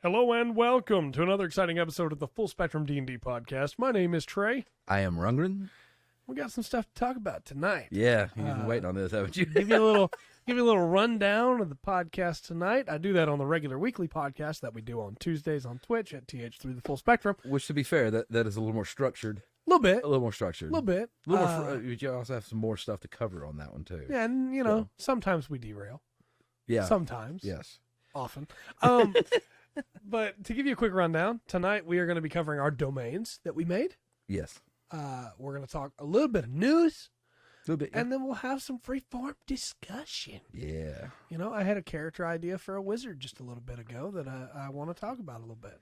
Hello and welcome to another exciting episode of the Full Spectrum D&D podcast. My name is Trey. I am Rundgren. We got some stuff to talk about tonight. Yeah, you've been waiting on this, haven't you? give you a little rundown of the podcast tonight. I do that on the regular weekly podcast that we do on Tuesdays on Twitch at TH3 the Full Spectrum. Which, to be fair, that is a little more structured. A little bit. A little more structured. A little bit. You also have some more stuff to cover on that one too. Yeah, and sometimes we derail. Yeah. Sometimes. Yes. Often. But to give you a quick rundown, tonight we are going to be covering our domains that we made. Yes. We're going to talk a little bit of news. A little bit. Yeah. And then we'll have some free-form discussion. Yeah. I had a character idea for a wizard just a little bit ago that I want to talk about a little bit.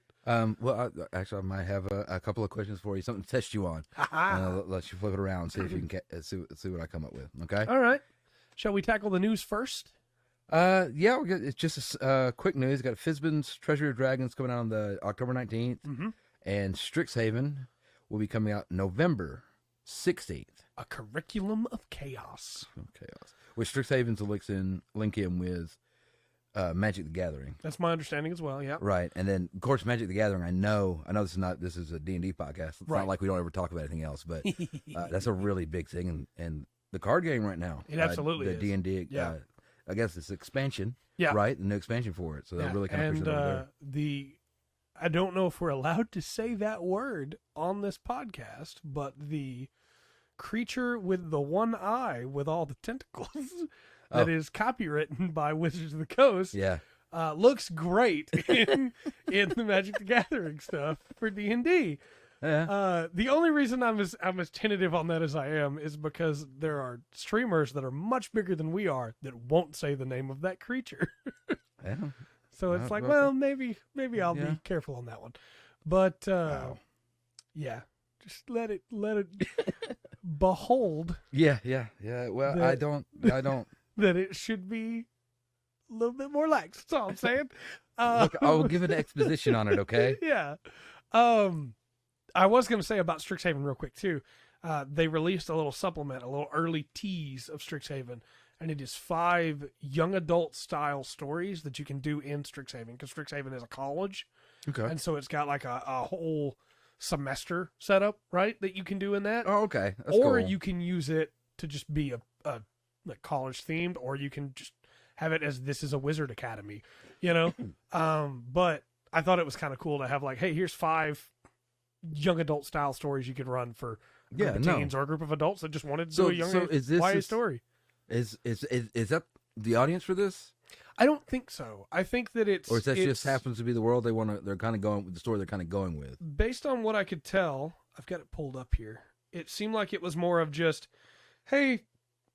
Well, I might have a couple of questions for you, something to test you on. And I'll let you flip it around and see if you can see what I come up with. Okay. All right. Shall we tackle the news first? Yeah, it's just quick news. Got Fizban's Treasury of Dragons coming out on the October 19th, and Strixhaven will be coming out November 16th. A Curriculum of Chaos. Which Strixhaven's will link in with Magic the Gathering. That's my understanding as well. Yeah. Right, and then of course Magic the Gathering. I know this is a D&D podcast. It's not like we don't ever talk about anything else, but that's a really big thing, and the card game right now. It absolutely is. The D&D. Yeah. I guess it's expansion, yeah, right? The new expansion for it, so they're really kind of pushing it over there. I don't know if we're allowed to say that word on this podcast, but the creature with the one eye with all the tentacles that is copywritten by Wizards of the Coast, looks great in the Magic the Gathering stuff for D&D. Yeah. The only reason I'm as tentative on that as I am is because there are streamers that are much bigger than we are that won't say the name of that creature. Yeah. So it's like, well, maybe I'll be careful on that one. But yeah, just let it behold. Yeah. Well, I don't that it should be a little bit more lax. That's all I'm saying. Look, I will give an exposition on it, okay? Yeah. I was going to say about Strixhaven real quick, too. They released a little supplement, a little early tease of Strixhaven, and it is 5 young adult style stories that you can do in Strixhaven, because Strixhaven is a college. Okay. And so it's got like a whole semester setup, right, that you can do in that. Oh, okay. That's or cool. You can use it to just be a like college themed, or you can just have it as this is a wizard academy, But I thought it was kind of cool to have like, hey, here's 5 young adult style stories you could run for a group of teens or a group of adults that just wanted to do a young YA story. Is that the audience for this? I don't think so. I think that it's just happens to be the world they're kind of going with, the story they're kind of going with. Based on what I could tell, I've got it pulled up here. It seemed like it was more of just, hey,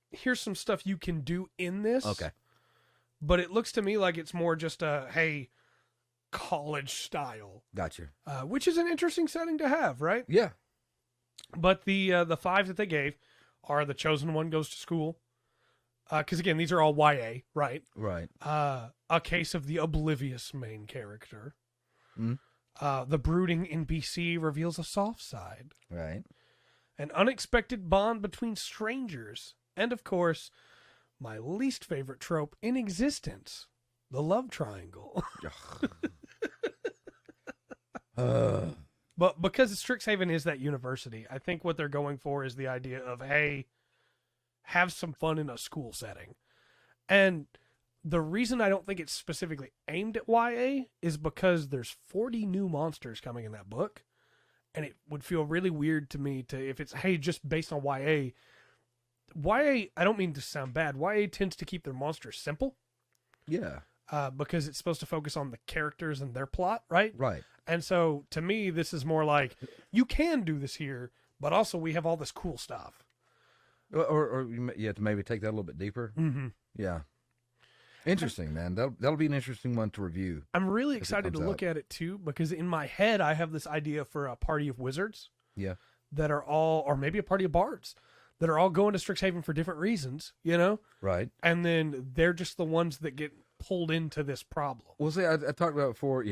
here's some stuff you can do in this. Okay. But it looks to me like it's more just a, hey, college style. Gotcha. Which is an interesting setting to have, right? Yeah. But the 5 that they gave are The Chosen One Goes to School. Because again, these are all YA, right? Right. A Case of the Oblivious Main Character. Mm-hmm. The Brooding in BC Reveals a Soft Side. Right. An Unexpected Bond Between Strangers. And of course, my least favorite trope in existence, the love triangle. But because Strixhaven is that university, I think what they're going for is the idea of, hey, have some fun in a school setting. And the reason I don't think it's specifically aimed at YA is because there's 40 new monsters coming in that book. And it would feel really weird to me if it's, hey, just based on YA. YA, I don't mean to sound bad, YA tends to keep their monsters simple. Yeah. Because it's supposed to focus on the characters and their plot, right? Right. And so, to me, this is more like, you can do this here, but also we have all this cool stuff. Or you have to maybe take that a little bit deeper. Mm-hmm. Yeah. Interesting, man. That'll be an interesting one to review. I'm really excited to look at it, too, because in my head, I have this idea for a party of wizards. Yeah. That are all, or maybe a party of bards, that are all going to Strixhaven for different reasons, Right. And then they're just the ones that get pulled into this problem. Well, see, I talked about before,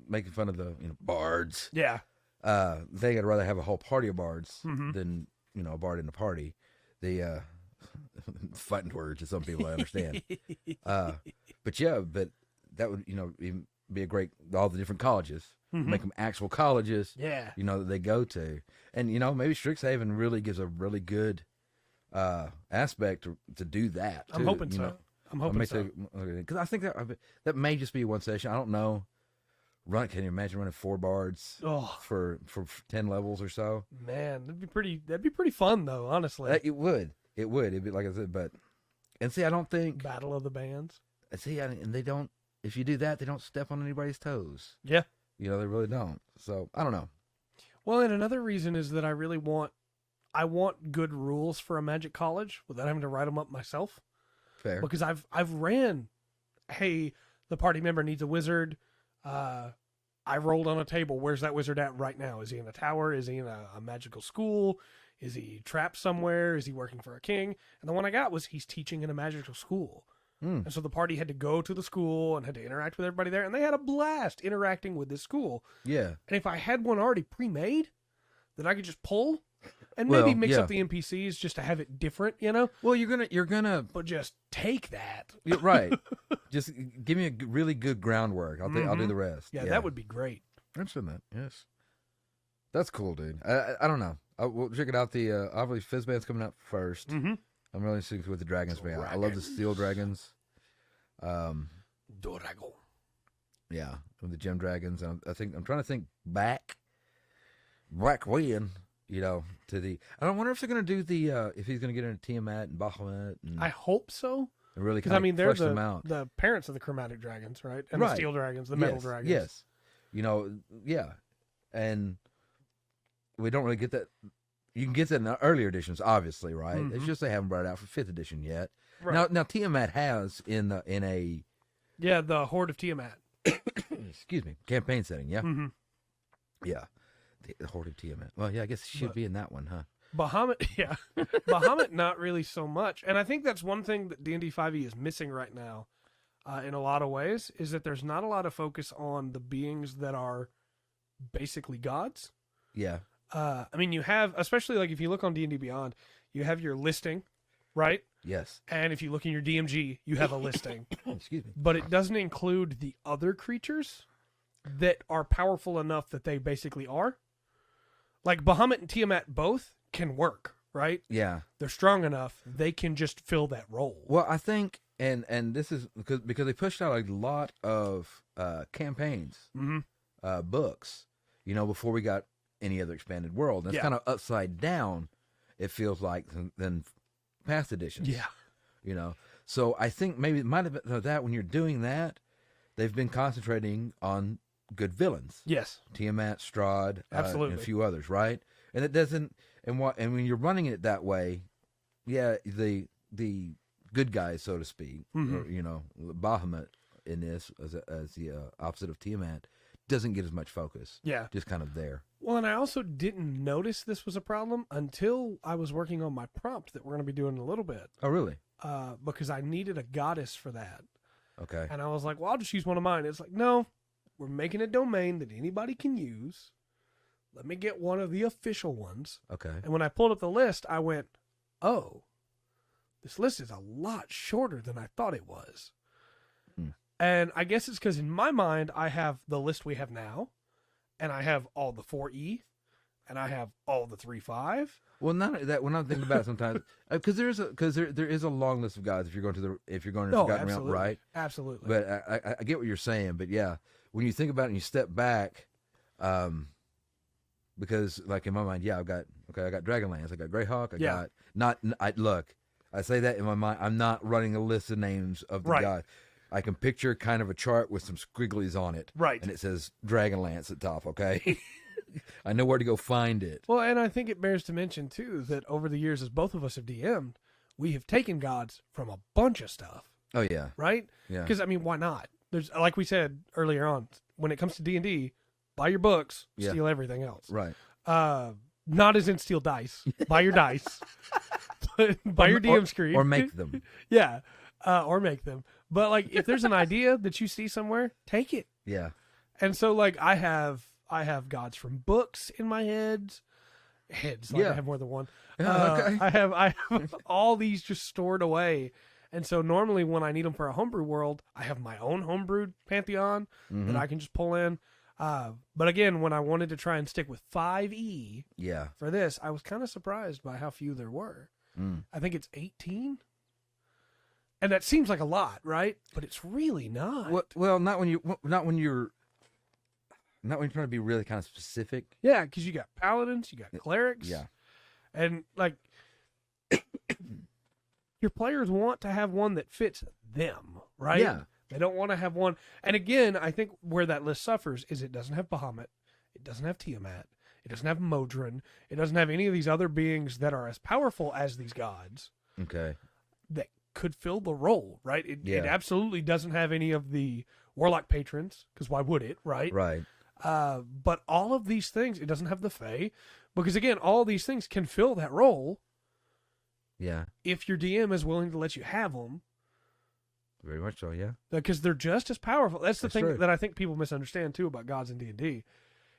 making fun of the bards. Yeah. I think I'd rather have a whole party of bards than, a bard in a party. The fighting words to some people, I understand. But that would, be a great all the different colleges, Mm-hmm. make them actual colleges. Yeah. That they go to, and maybe Strixhaven really gives a really good aspect to do that. Too, I'm hoping so. I'm hoping so. Because I think that may just be one session. I don't know. Can you imagine running 4 bards for 10 levels or so? Man, that'd be pretty fun though, honestly. It would. It'd be like I said, and see, I don't think Battle of the Bands. and they don't. If you do that, they don't step on anybody's toes. Yeah. They really don't. So I don't know. Well, and another reason is that I want good rules for a Magic College without having to write them up myself. Fair. Because I've ran, hey, the party member needs a wizard. I rolled on a table. Where's that wizard at right now? Is he in a tower? Is he in a magical school? Is he trapped somewhere? Is he working for a king? And the one I got was he's teaching in a magical school. And so the party had to go to the school and had to interact with everybody there. And they had a blast interacting with this school. Yeah. And if I had one already pre-made that I could just pull and maybe mix up the NPCs just to have it different, Well, you're gonna, but just take that. right. Just give me a really good groundwork. I'll do the rest. Yeah, that would be great. Interesting that. Yes. That's cool, dude. I don't know. We'll check it out. The obviously Fizzband's coming out first. Mm-hmm. I'm really interested with the dragons being out. I love the steel dragons. Dragon. Yeah, with the gem dragons. I'm trying to think back when, to the. I don't wonder if they're gonna do the if he's gonna get into Tiamat and Bahamut. And I hope so. And really Because they're them out. the parents of the chromatic dragons, right? And the steel dragons, the metal dragons. Yes. Yeah. And we don't really get that. You can get that in the earlier editions, obviously, right? Mm-hmm. It's just they haven't brought it out for 5th edition yet. Right. Now Tiamat has in a the Horde of Tiamat. excuse me, campaign setting, yeah? Mm-hmm. Yeah. The Horde of Tiamat. Well, yeah, I guess it should be in that one, huh? Bahamut, yeah. Bahamut, not really so much. And I think that's one thing that D&D 5e is missing right now in a lot of ways, is that there's not a lot of focus on the beings that are basically gods. Yeah. You have, especially like if you look on D&D Beyond, you have your listing, right? Yes. And if you look in your DMG, you have a listing. Excuse me. But it doesn't include the other creatures that are powerful enough that they basically are. Like Bahamut and Tiamat both can work, right? Yeah. They're strong enough. They can just fill that role. Well, I think, and this is because they pushed out a lot of campaigns, books, before we got any other expanded world. And it's kind of upside down, it feels like, than past editions. Yeah. So I think maybe it might have been that when you're doing that, they've been concentrating on good villains. Yes. Tiamat, Strahd, Absolutely. and a few others, right? And it doesn't, and when you're running it that way, the good guys, so to speak, or, Bahamut in this as the opposite of Tiamat, doesn't get as much focus. Yeah. Just kind of there. Well, and I also didn't notice this was a problem until I was working on my prompt that we're going to be doing in a little bit. Oh, really? Because I needed a goddess for that. Okay. And I was like, well, I'll just use one of mine. It's like, no, we're making a domain that anybody can use. Let me get one of the official ones. Okay. And when I pulled up the list, I went, oh, this list is a lot shorter than I thought it was. And I guess it's because in my mind, I have the list we have now, and I have all the 4E, and I have all the 3-5. Well, not that when I'm thinking about it sometimes, because there is a long list of guys if you're going to Forgotten Realm, right? Absolutely. But I get what you're saying. But yeah, when you think about it and you step back, because like in my mind, I got Dragonlance, I got Greyhawk, I say that in my mind. I'm not running a list of names of the guys. I can picture kind of a chart with some squigglies on it. Right. And it says Dragonlance at the top, okay? I know where to go find it. Well, and I think it bears to mention, too, that over the years, as both of us have DM'd, we have taken gods from a bunch of stuff. Oh, yeah. Right? Yeah. Because, why not? There's, like we said earlier on, when it comes to D&D, buy your books, steal everything else. Right. Not as in steal dice. Buy your dice. Buy your DM screen. Or make them. Yeah. Or make them. But like, if there's an idea that you see somewhere, take it. Yeah. And so like, I have gods from books in my heads. Like I have more than one. Okay. I have all these just stored away, And so normally when I need them for a homebrew world, I have my own homebrewed pantheon that I can just pull in. But again, when I wanted to try and stick with 5e for this, I was kind of surprised by how few there were. I think it's 18. And that seems like a lot, right? But it's really not. Well, not when you're trying to be really kind of specific. Yeah, because you got paladins, you got clerics. Yeah. And like your players want to have one that fits them, right? Yeah. They don't want to have one. And again, I think where that list suffers is it doesn't have Bahamut. It doesn't have Tiamat. It doesn't have Modron. It doesn't have any of these other beings that are as powerful as these gods. Okay. That could fill the role, right? It absolutely doesn't have any of the warlock patrons, because why would it, right? Right. But all of these things, it doesn't have the Fae, because again, all these things can fill that role. Yeah. If your DM is willing to let you have them. Very much so, yeah. Because they're just as powerful. That's the thing true. that I think people misunderstand too about gods in D&D,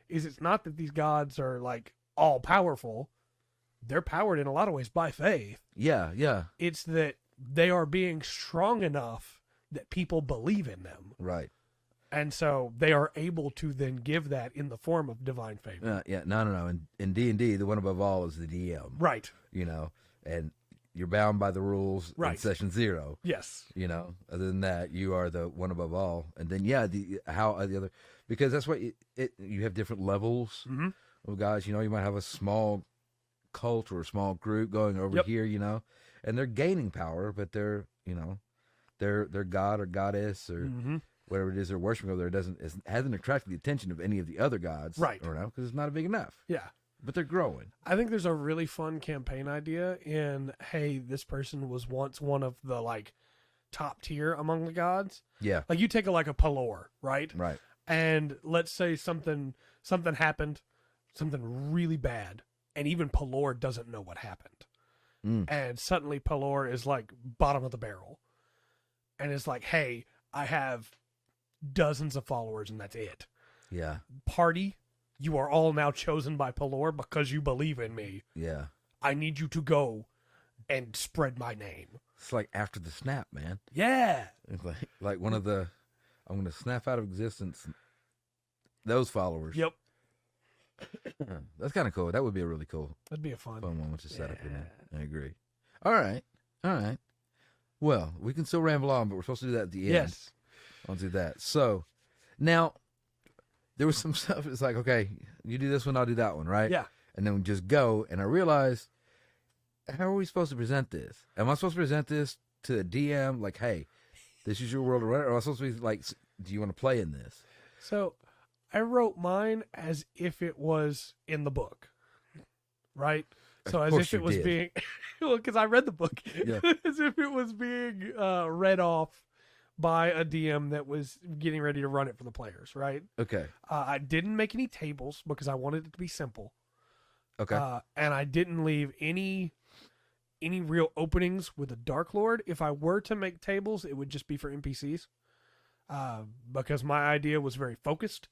is it's not that these gods are like all powerful. They're powered in a lot of ways by faith. Yeah, yeah. It's that they are being strong enough that people believe in them. Right. And so they are able to then give that in the form of divine favor. Yeah, no. In D&D, the one above all is the DM. Right. You know, and you're bound by the rules in session 0. Yes. You know, other than that, you are the one above all. And then, the other, because that's what you have different levels of guys. You know, you might have a small cult or a small group going over here, you know, and they're gaining power, but they're, you know, their god or goddess or whatever it is they're worshiping over there hasn't attracted the attention of any of the other gods. Right. Or because it's not big enough. Yeah. But they're growing. I think there's a really fun campaign idea in, hey, this person was once one of the like top tier among the gods. Yeah. Like you take a Pelor, right? Right. And let's say something happened, something really bad, and even Pelor doesn't know what happened. And suddenly Pelor is like bottom of the barrel. And it's like, hey, I have dozens of followers and that's it. Yeah. Party, you are all now chosen by Pelor because you believe in me. Yeah. I need you to go and spread my name. It's like after the snap, man. Yeah. It's like one of the, I'm going to snap out of existence. Those followers. Yep. That's kind of cool. That would be a really cool. That'd be a fun one to set up. I agree. All right. Well, we can still ramble on, but we're supposed to do that at the end. Yes. I'll do that. So now there was some stuff. It's like, okay, you do this one, I'll do that one, right? Yeah. And then we just go. And I realized, how are we supposed to present this? Am I supposed to present this to a DM? Like, hey, this is your world, or am I supposed to be like, do you want to play in this? So I wrote mine as if it was in the book, right? So as if it was being, well, because I read the book, as if it was being read off by a DM that was getting ready to run it for the players, right? Okay. I didn't make any tables because I wanted it to be simple. Okay. And I didn't leave any real openings with a Dark Lord. If I were to make tables, it would just be for NPCs. Because my idea was very focused.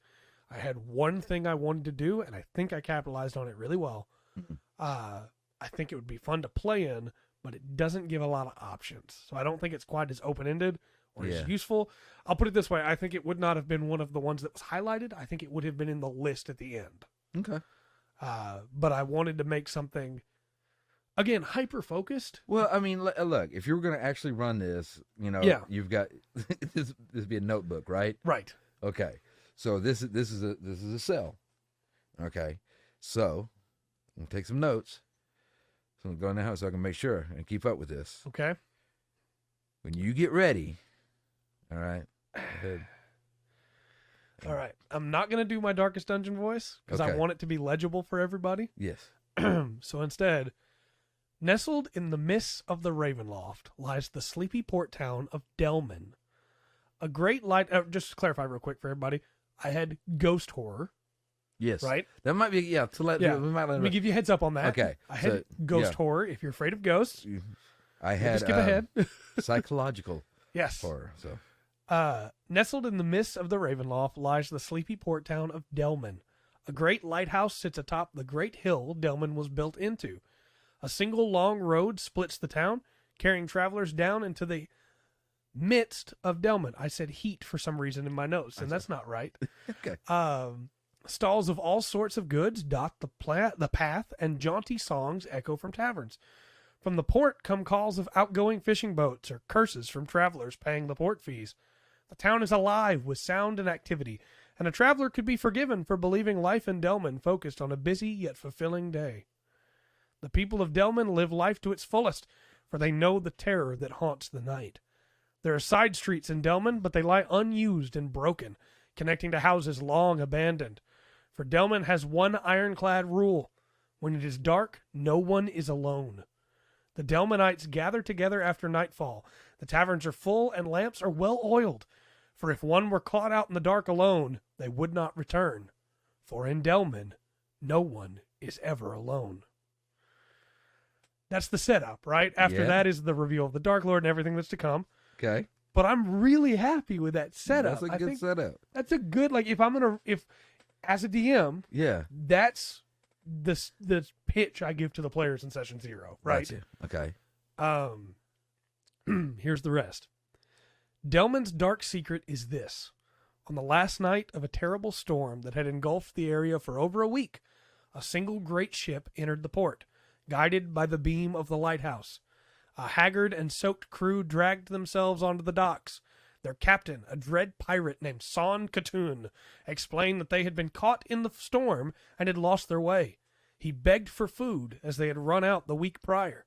I had one thing I wanted to do, and I think I capitalized on it really well. I think it would be fun to play in, but it doesn't give a lot of options. So I don't think it's quite as open-ended or as useful. I'll put it this way. I think it would not have been one of the ones that was highlighted. I think it would have been in the list at the end. Okay. But I wanted to make something, again, hyper-focused. Well, I mean, look, if you were going to actually run this, you know, you've got, this would be a notebook, right? Right. Okay. So this is a cell. Okay. So I'm going to take some notes. So I'm going to go now so I can make sure and keep up with this. Okay. When you get ready, all right, go ahead. All right. I'm not going to do my Darkest Dungeon voice because I want it to be legible for everybody. Yes. So instead, nestled in the mists of the Ravenloft lies the sleepy port town of Dellman. A great light, just to clarify real quick for everybody, I had ghost horror. Yes. Right? That might be, let me give you a heads up on that. Okay. I had ghost horror, if you're afraid of ghosts. I had skip ahead. Psychological yes. horror. So nestled in the mists of the Ravenloft lies the sleepy port town of Dellman. A great lighthouse sits atop the great hill Dellman was built into. A single long road splits the town, carrying travelers down into the midst of Dellman. I said heat for some reason in my notes, and that's not right. Okay. Stalls of all sorts of goods dot the path, and jaunty songs echo from taverns. From the port come calls of outgoing fishing boats or curses from travelers paying the port fees. The town is alive with sound and activity, and a traveler could be forgiven for believing life in Dellman focused on a busy yet fulfilling day. The people of Dellman live life to its fullest, for they know the terror that haunts the night. There are side streets in Dellman, but they lie unused and broken, connecting to houses long abandoned. For Dellman has one ironclad rule: when it is dark, no one is alone. The Dellmanites gather together after nightfall. The taverns are full and lamps are well oiled, for if one were caught out in the dark alone, they would not return. For in Dellman, no one is ever alone. That's the setup, right? After that is the reveal of the Dark Lord and everything that's to come. Okay. But I'm really happy with that setup. That's a good setup. That's a good, like, if as a DM, yeah, that's the pitch I give to the players in session 0, right? Gotcha. Okay. Here's the rest. Dellman's dark secret is this. On the last night of a terrible storm that had engulfed the area for over a week, a single great ship entered the port, guided by the beam of the lighthouse. A haggard and soaked crew dragged themselves onto the docks. Their captain, a dread pirate named Son Katoon, explained that they had been caught in the storm and had lost their way. He begged for food, as they had run out the week prior.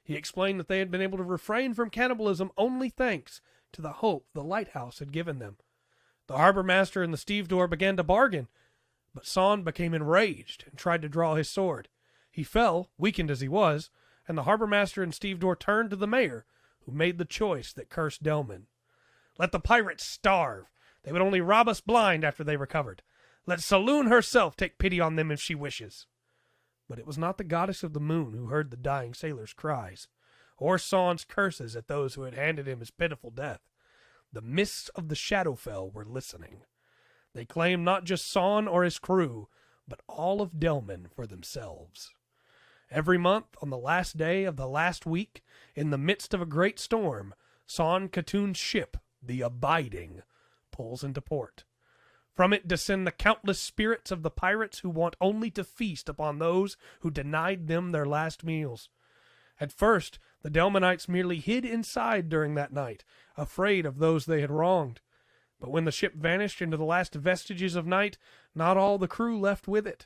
He explained that they had been able to refrain from cannibalism only thanks to the hope the lighthouse had given them. The harbor master and the stevedore began to bargain, but Son became enraged and tried to draw his sword. He fell, weakened as he was, and the harbor master and stevedore turned to the mayor, who made the choice that cursed Dellman. Let the pirates starve. They would only rob us blind after they recovered. Let Saloon herself take pity on them if she wishes. But it was not the goddess of the moon who heard the dying sailor's cries, or Son's curses at those who had handed him his pitiful death. The mists of the Shadowfell were listening. They claimed not just Son or his crew, but all of Dellman for themselves. Every month, on the last day of the last week, in the midst of a great storm, Son Katoon's ship, the Abiding, pulls into port. From it descend the countless spirits of the pirates who want only to feast upon those who denied them their last meals. At first, the Dellmanites merely hid inside during that night, afraid of those they had wronged. But when the ship vanished into the last vestiges of night, not all the crew left with it.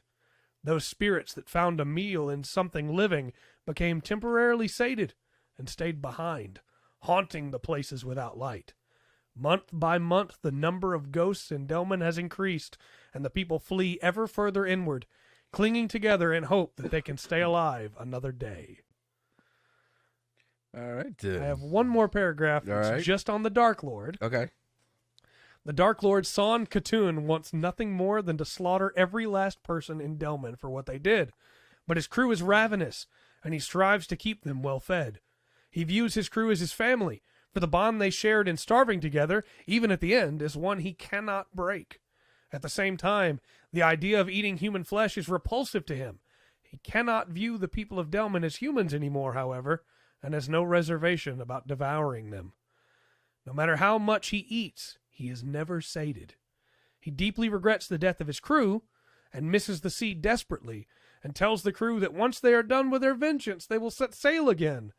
Those spirits that found a meal in something living became temporarily sated and stayed behind, haunting the places without light. Month by month, the number of ghosts in Dellman has increased, and the people flee ever further inward, clinging together in hope that they can stay alive another day. All right. I have one more paragraph that's just on the Dark Lord. Okay. The Dark Lord Son Katoon wants nothing more than to slaughter every last person in Dellman for what they did, but his crew is ravenous, and he strives to keep them well fed. He views his crew as his family, for the bond they shared in starving together, even at the end, is one he cannot break. At the same time, the idea of eating human flesh is repulsive to him. He cannot view the people of Dellman as humans anymore, however, and has no reservation about devouring them. No matter how much he eats, he is never sated. He deeply regrets the death of his crew, and misses the sea desperately, and tells the crew that once they are done with their vengeance, they will set sail again,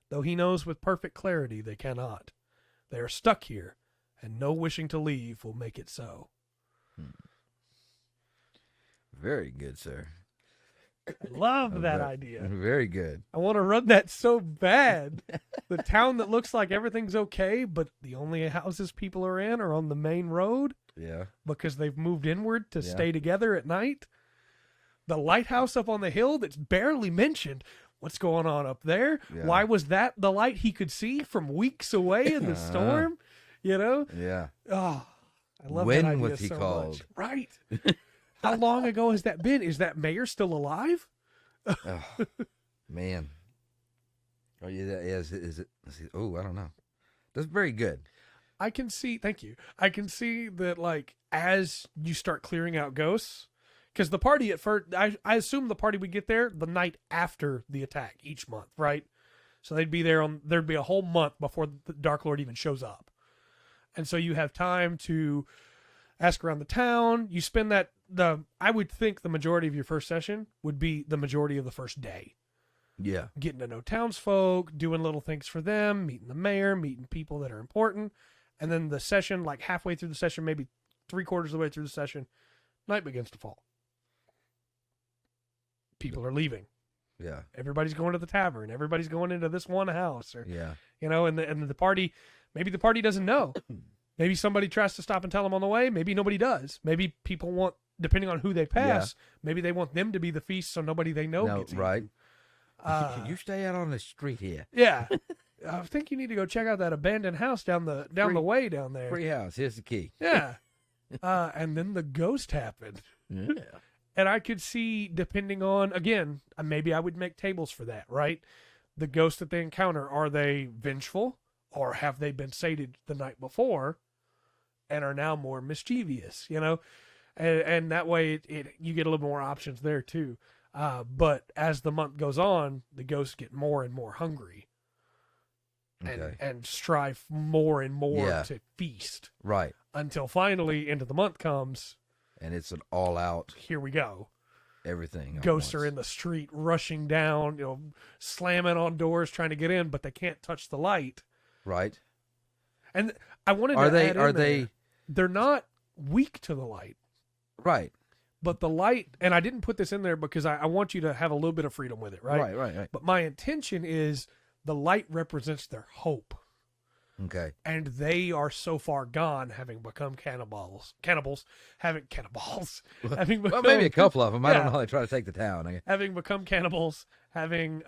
though he knows with perfect clarity they cannot. They are stuck here, and no wishing to leave will make it so. Very good, sir. I love that idea. Very good. I want to run that so bad. The town that looks like everything's okay, but the only houses people are in are on the main road. Yeah. Because they've moved inward to stay together at night. The lighthouse up on the hill that's barely mentioned. What's going on up there? Yeah. Why was that the light he could see from weeks away in the storm? You know? Yeah. Oh, I love When that idea was he so called? much. Right. How long ago has that been? Is that mayor still alive? Oh, man. Oh, yeah. Is it? Oh, I don't know. That's very good. I can see, thank you. I can see that, like, as you start clearing out ghosts, because the party at first, I assume the party would get there the night after the attack each month, right? So there'd be a whole month before the Dark Lord even shows up. And so you have time to ask around the town. You spend I would think the majority of your first session would be the majority of the first day. Yeah. Getting to know townsfolk, doing little things for them, meeting the mayor, meeting people that are important. And then the session, like halfway through the session, maybe 3/4 of the way through the session, night begins to fall. People are leaving. Yeah. Everybody's going to the tavern. Everybody's going into this one house, or Yeah. and the party. Maybe the party doesn't know. Maybe somebody tries to stop and tell them on the way. Maybe nobody does. Maybe people want, depending on who they pass. Maybe they want them to be the feast, so nobody they know gets eaten. Right. Can you stay out on the street here? Yeah. I think you need to go check out that abandoned house down the way down there. Free house. Here's the key. Yeah. And then the ghost happened. Yeah. And I could see, depending on, again, maybe I would make tables for that, right? The ghosts that they encounter, are they vengeful, or have they been sated the night before and are now more mischievous, And that way you get a little more options there too. But as the month goes on, the ghosts get more and more hungry. And strive more and more to feast. Right. Until finally, end of the month comes. And it's an all-out. Here we go. Everything. Ghosts are in the street, rushing down, slamming on doors, trying to get in, but they can't touch the light. Right. And I wanted to add in there, they're not weak to the light. Right. But the light, and I didn't put this in there because I want you to have a little bit of freedom with it, right? Right. But my intention is the light represents their hope. Okay. And they are so far gone, having become cannibals, having become, maybe a couple of them. I don't know how they try to take the town. Having become cannibals, having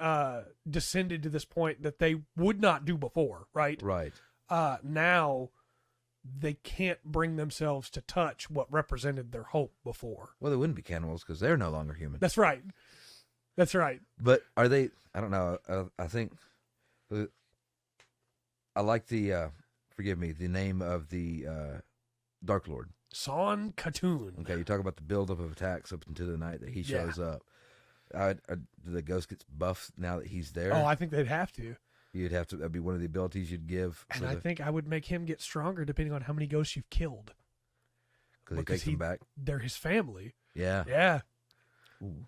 descended to this point that they would not do before, right? Right. Now they can't bring themselves to touch what represented their hope before. Well, they wouldn't be cannibals because they're no longer human. That's right. But are they? I don't know. I think. I like the, forgive me, the name of the Dark Lord. Son Katoon. Okay, you talk about the buildup of attacks up until the night that he shows up. Do the ghost gets buffed now that he's there? Oh, I think they'd have to. You'd have to, that'd be one of the abilities you'd give. And I think I would make him get stronger depending on how many ghosts you've killed. Because he takes them back? They're his family. Yeah. Yeah. Ooh.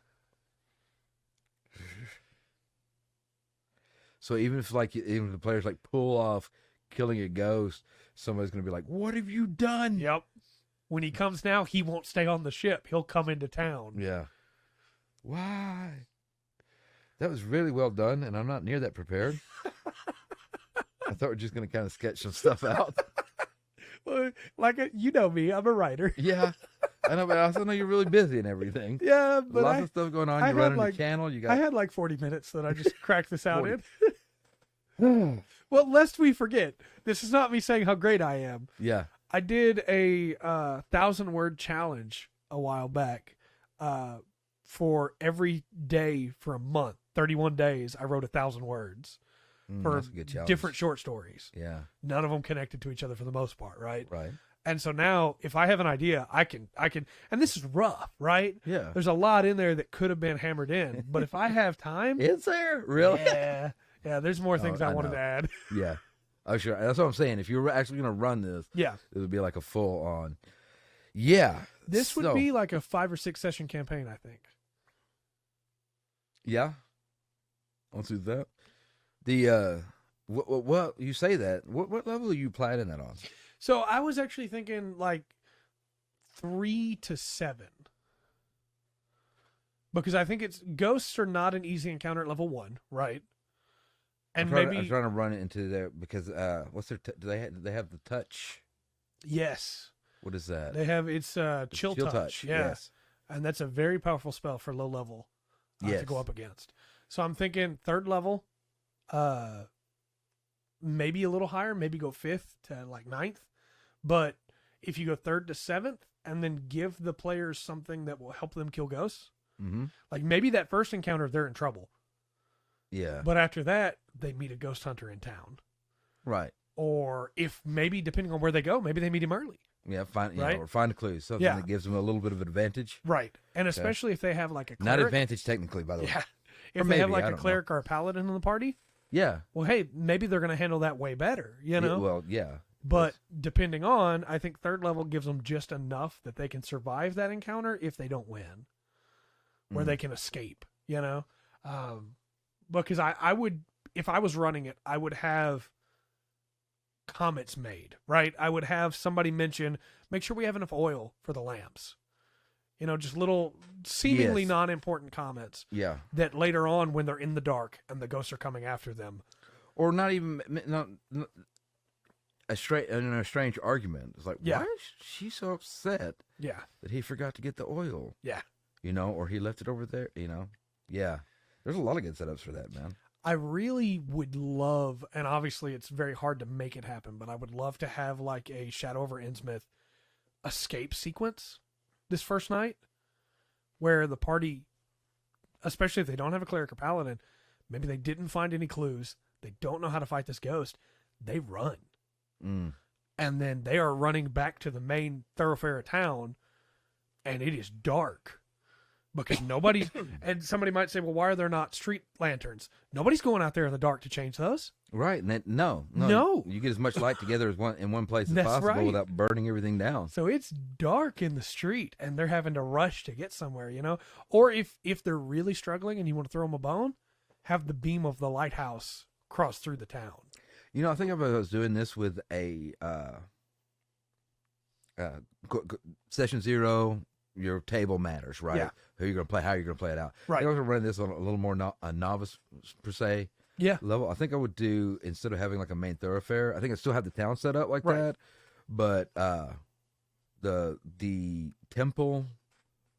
So even if the players pull off killing a ghost, somebody's going to be like, "What have you done?" Yep. When he comes now, he won't stay on the ship. He'll come into town. Yeah. Why? That was really well done, and I'm not near that prepared. I thought we were just going to kind of sketch some stuff out. Well, you know me, I'm a writer. Yeah. I know, but I also know you're really busy and everything. Yeah, but lots of stuff going on. You're running a channel. I had 40 minutes that I just cracked this out in. Well, lest we forget, this is not me saying how great I am. Yeah. I did a 1,000-word challenge a while back. For every day for a month, 31 days, I wrote 1,000 words for different short stories. Yeah. None of them connected to each other for the most part, right? Right. And so now, if I have an idea, I can, and this is rough, right? Yeah. There's a lot in there that could have been hammered in, but if I have time, is there really? Yeah. There's more things I wanted to add. Yeah. Oh, sure. That's what I'm saying. If you're actually going to run this, it would be like a full on. Yeah. This would be like a 5 or 6 session campaign, I think. Yeah. I'll do that. The what you say that? What level are you planning that on? So I was actually thinking 3 to 7. Because I think ghosts are not an easy encounter at level 1, right? And I'm trying to run it into there because what's their do they have the touch? Yes. What is that? They have chill touch. Yeah. Yes. And that's a very powerful spell for low level to go up against. So I'm thinking 3rd level, maybe a little higher, maybe go 5th to 9th. But if you go 3rd to 7th and then give the players something that will help them kill ghosts, maybe that first encounter, they're in trouble. Yeah. But after that, they meet a ghost hunter in town. Right. Or if maybe, depending on where they go, maybe they meet him early. Yeah, or find a clue. Something that gives them a little bit of an advantage. Right. And especially if they have a cleric. Not advantage technically, by the way. Yeah. If they have a cleric or a paladin in the party, Yeah. Well, hey, maybe they're going to handle that way better, you know? Well, yeah. But depending on, I think third level gives them just enough that they can survive that encounter if they don't win, where they can escape, you know? Because I would, if I was running it, I would have comments made, right? I would have somebody mention, make sure we have enough oil for the lamps. You know, just little seemingly non-important comments. Yeah. That later on, when they're in the dark and the ghosts are coming after them. Or not even not a strange argument. It's like, why is she so upset? Yeah. That he forgot to get the oil. Yeah. You know, or he left it over there, you know? Yeah. There's a lot of good setups for that, man. I really would love, and obviously it's very hard to make it happen, but I would love to have like a Shadow over Innsmouth escape sequence this first night where the party, especially if they don't have a cleric or paladin, maybe they didn't find any clues, they don't know how to fight this ghost, they run. And then they are running back to the main thoroughfare of town, and it is dark. Because nobody's, and somebody might say, well, why are there not street lanterns? Nobody's going out there in the dark to change those. Right. And no. You get as much light together as in one place as possible without burning everything down. So it's dark in the street and they're having to rush to get somewhere, you know? Or if they're really struggling and you want to throw them a bone, have the beam of the lighthouse cross through the town. You know, I think if I was doing this with a session 0, your table matters, right? Yeah. Who you're going to play, how you're going to play it out. Right. I was running this on a little more a novice per se level. I think I would do, instead of having like a main thoroughfare, I think I'd still have the town set up like that. But the temple,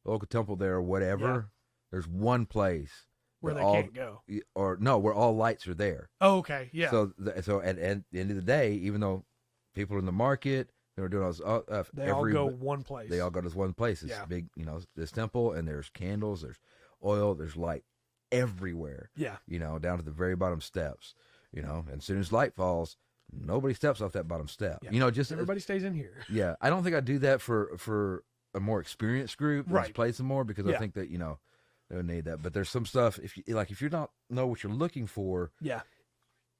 the local temple there or whatever, there's one place where they can't go. Or no, where all lights are there. Oh, okay. Yeah. So at the end of the day, even though people are in the market, they were doing all they all go one place. They all go to this one place. It's big, you know, this temple, and there's candles, there's oil, there's light everywhere. Yeah. You know, down to the very bottom steps. You know, and as soon as light falls, nobody steps off that bottom step. Yeah. You know, just everybody stays in here. Yeah. I don't think I'd do that for a more experienced group. Let's play some more, because I think that, you know, they would need that. But there's some stuff, if you don't know what you're looking for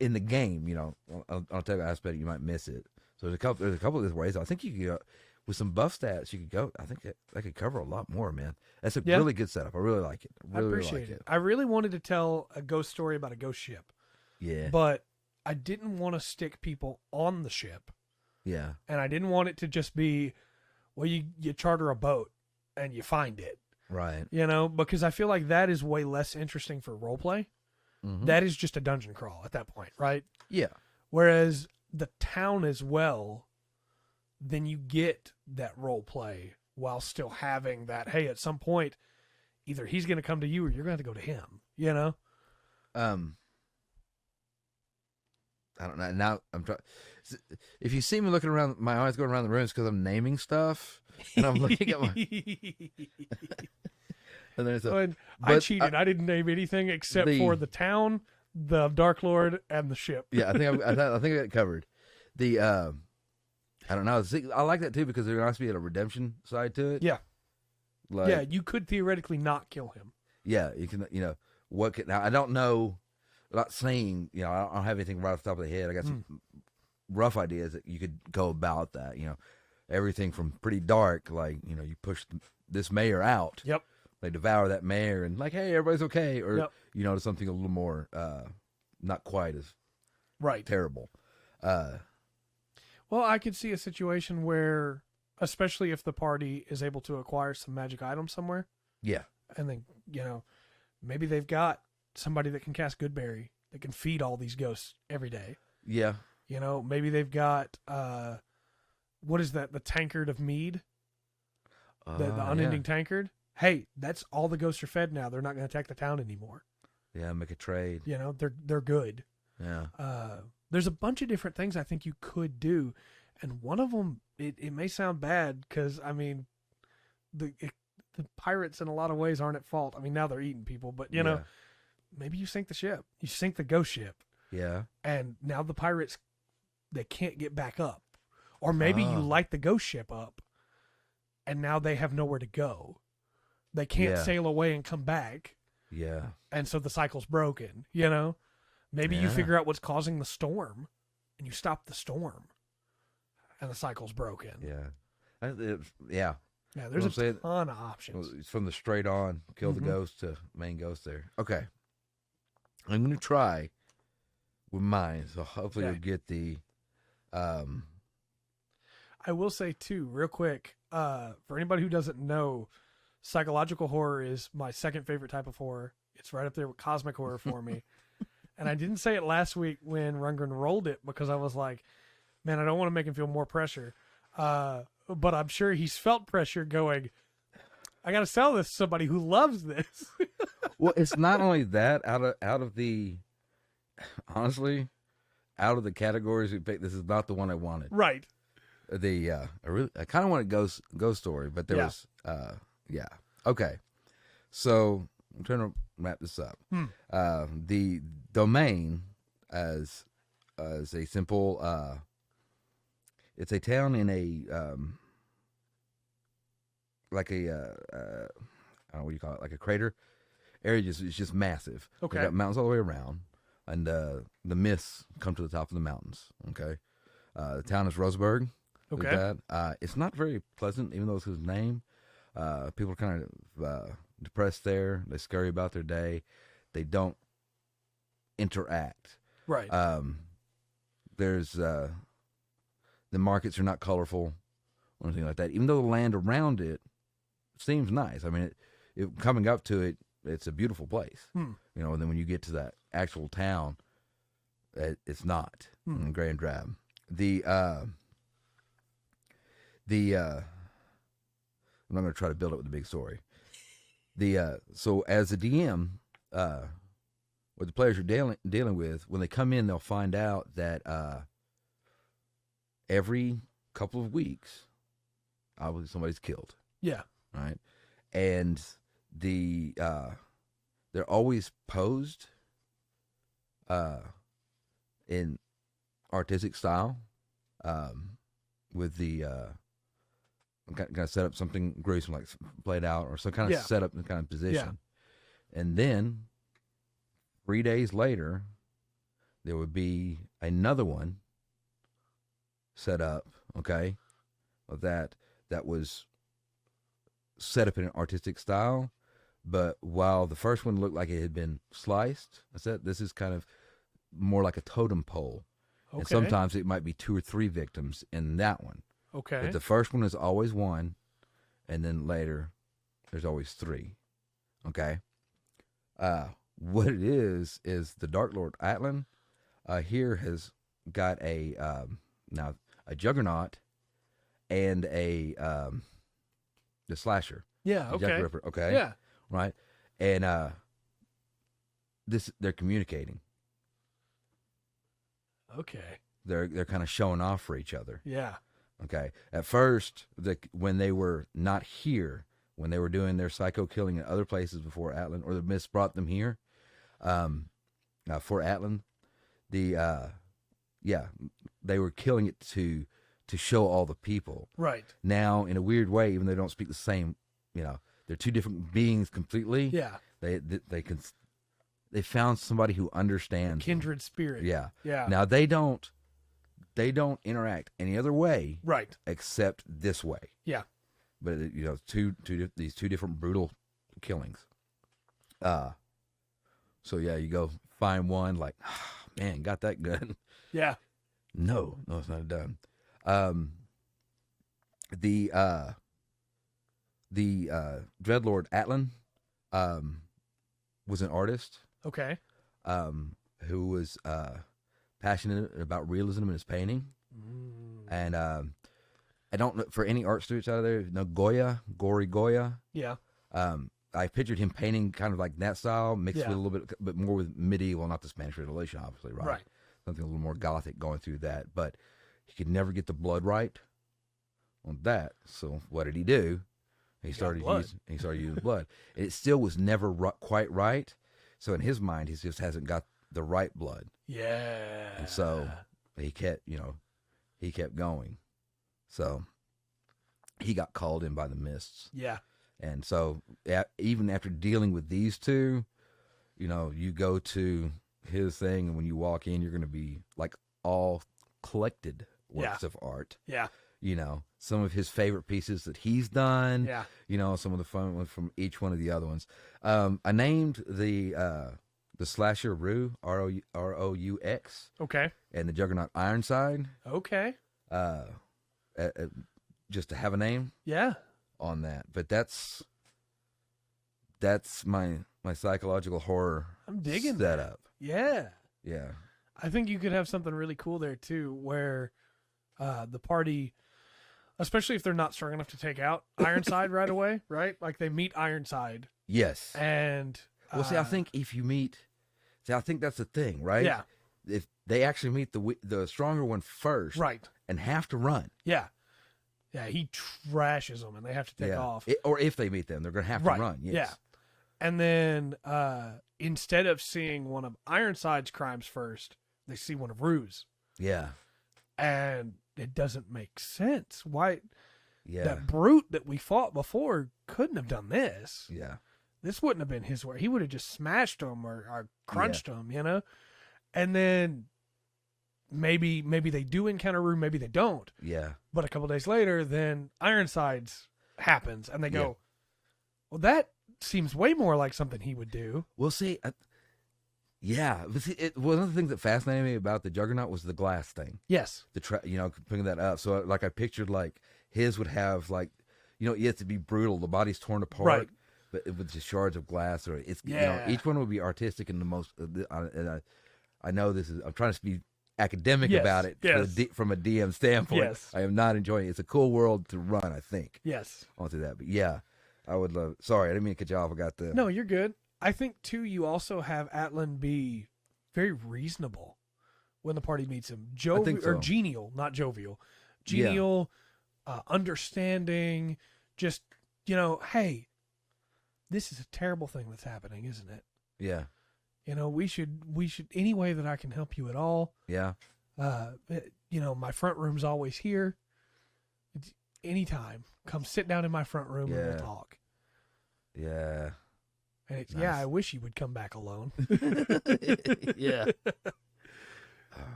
in the game, you know, on a technical aspect, you might miss it. So there's a couple of these ways. I think you could go with some buff stats. You could go. I think that could cover a lot more, man. That's a really good setup. I really like it. I appreciate it. I really wanted to tell a ghost story about a ghost ship. Yeah. But I didn't want to stick people on the ship. Yeah. And I didn't want it to just be, well, you charter a boat and you find it. Right. You know, because I feel like that is way less interesting for roleplay. Mm-hmm. That is just a dungeon crawl at that point, right? Yeah. Whereas the town as well, then you get that role play while still having that, hey, at some point, either he's going to come to you or you're going to go to him, you know? I don't know. Now I'm trying. If you see me looking around, my eyes going around the rooms because I'm naming stuff, and I'm looking at my. And there's I cheated. I didn't name anything except for the town, the Dark Lord, and the ship. Yeah, I think I got it covered. I don't know. I like that too, because there has to be a redemption side to it. Yeah. Like, yeah, you could theoretically not kill him. Yeah, you can. You know what? Now I don't know. I'm not saying, you know, I don't have anything right off the top of the head. I got some rough ideas that you could go about that. You know, everything from pretty dark, like, you know, you push this mayor out. Yep. They devour that mayor and like, hey, everybody's okay, or you know, to something a little more, not quite as terrible. Well, I could see a situation where, especially if the party is able to acquire some magic items somewhere. Yeah. And then, you know, maybe they've got somebody that can cast Goodberry that can feed all these ghosts every day. Yeah. You know, maybe they've got, what is that? The tankard of mead? The unending tankard? Hey, that's all the ghosts are fed now. They're not going to attack the town anymore. Yeah, make a trade. You know, they're good. Yeah. There's a bunch of different things I think you could do. And one of them, it may sound bad because, I mean, the pirates in a lot of ways aren't at fault. I mean, now they're eating people, but, you know, maybe you sink the ship. You sink the ghost ship. Yeah. And now the pirates, they can't get back up. Or maybe you light the ghost ship up and now they have nowhere to go. They can't sail away and come back. Yeah. And so the cycle's broken, you know? Maybe you Yeah. figure out what's causing the storm, and you stop the storm, and the cycle's broken. Yeah. Yeah. Yeah, there's What I'm a saying- ton of options. It's from the straight on, kill the Mhm. ghost to main ghost there. Okay. I'm going to try with mine, so hopefully Okay. you'll get the... I will say too, real quick, for anybody who doesn't know, psychological horror is my second favorite type of horror. It's right up there with cosmic horror for me. And I didn't say it last week when Rundgren rolled it because I was like, man, I don't want to make him feel more pressure. But I'm sure he's felt pressure going, I got to sell this to somebody who loves this. Well, it's not only that, out of the... Honestly, out of the categories we picked, this is not the one I wanted. Right. I kind of wanted Ghost Story, but there Yeah. was okay. So I'm trying to wrap this up. The domain as a simple it's a town in a like a I don't know what you call it, like a crater area. It's just massive. Okay. They got mountains all the way around, and the mists come to the top of the mountains. Okay. The town is Roseburg. Okay. It's not very pleasant, even though it's his name. People are kind of depressed there. They scurry about their day. They don't interact. Right. There's the markets are not colorful or anything like that. Even though the land around it seems nice. I mean, coming up to it, it's a beautiful place. You know, and then when you get to that actual town, it's not gray and drab. I'm not going to try to build it with a big story. So as a DM, what the players are dealing with, when they come in, they'll find out that every couple of weeks, obviously somebody's killed. Yeah. Right, and they're always posed in artistic style, with the kind of set up something gruesome, like played out, or some kind of setup and kind of position. Yeah. And then 3 days later, there would be another one set up, okay, that was set up in an artistic style. But while the first one looked like it had been sliced, I said this is kind of more like a totem pole. Okay. And sometimes it might be 2 or 3 victims in that one. Okay. But the first one is always 1, and then later there's always 3. Okay. What it is the Dark Lord Atlan here has got now a Juggernaut and the Slasher. Yeah. Okay. Jack Ripper. Okay. Yeah. Right. And they're communicating. Okay. They're kind of showing off for each other. Yeah. Okay. At first, when they were not here, when they were doing their psycho killing in other places before Atlan, or the Mist brought them here, for Atlan, they were killing it to show all the people. Right. Now, in a weird way, even though they don't speak the same, they're 2 different beings completely. Yeah. They found somebody who understands kindred spirit. Yeah. Yeah. Now they don't interact any other way, right, except this way. Yeah. But these 2 different brutal killings. So yeah, you go find one, like, oh, man, got that gun. Yeah. No, it's not done. The Dreadlord Atlan was an artist. Okay. Who was passionate about realism in his painting. And I don't know, for any art students out there, Gory Goya. Yeah. I pictured him painting kind of like that style, mixed with a little bit, but more with medieval, not the Spanish Revolution, obviously, right? Right. Something a little more gothic going through that. But he could never get the blood right on that. So what did he do? He started using blood. It still was never quite right. So in his mind, he just hasn't got the right blood. Yeah. And so he kept going. So he got called in by the Mists. Yeah. And so even after dealing with these 2, you go to his thing, and when you walk in, you're going to be like all collected works of art. Yeah. You know, some of his favorite pieces that he's done. Yeah. You know, some of the fun ones from each one of the other ones. I named the slasher Rue, Roux, Okay. and the Juggernaut Ironside. Okay. Just to have a name. Yeah. On that, but that's my psychological horror. I'm digging setup. Yeah. Yeah. I think you could have something really cool there too, where the party, especially if they're not strong enough to take out Ironside right away, right? Like they meet Ironside. Yes. And well, see, I think if you meet, I think that's the thing, right? Yeah. If they actually meet the stronger one first, right, and have to run. Yeah. Yeah, he trashes them, and they have to take off. Or if they meet them, they're going to have to run. Yes. Yeah. And then instead of seeing one of Ironside's crimes first, they see one of Rue's. Yeah. And it doesn't make sense. Why? Yeah. That brute that we fought before couldn't have done this. Yeah. This wouldn't have been his way. He would have just smashed them or crunched them, you know? And then maybe they do encounter Rue, maybe they don't. Yeah. But a couple days later, then Ironsides happens, and they go, well, that seems way more like something he would do. We'll see. Yeah. But see, one of the things that fascinated me about the Juggernaut was the glass thing. Yes. Putting that up. So, like, I pictured, like, his would have, like, you know, it has to be brutal. The body's torn apart. Right. But with just shards of glass, or it's, you know, each one would be artistic in the most. And I know this is. I'm trying to be academic about it from a DM standpoint. Yes. I am not enjoying it. It's a cool world to run, I think. Yes. Onto that. But yeah, I would love. Sorry, I didn't mean to cut you off. I got the. No, you're good. I think too. You also have Atlan be very reasonable when the party meets him. Or genial, not jovial. Genial, understanding. Just, you know, hey, this is a terrible thing that's happening, isn't it? Yeah. You know, we should any way that I can help you at all. Yeah. You know, my front room's always here. Anytime, come sit down in my front room and we'll talk. Yeah. And it's nice. I wish you would come back alone. Yeah.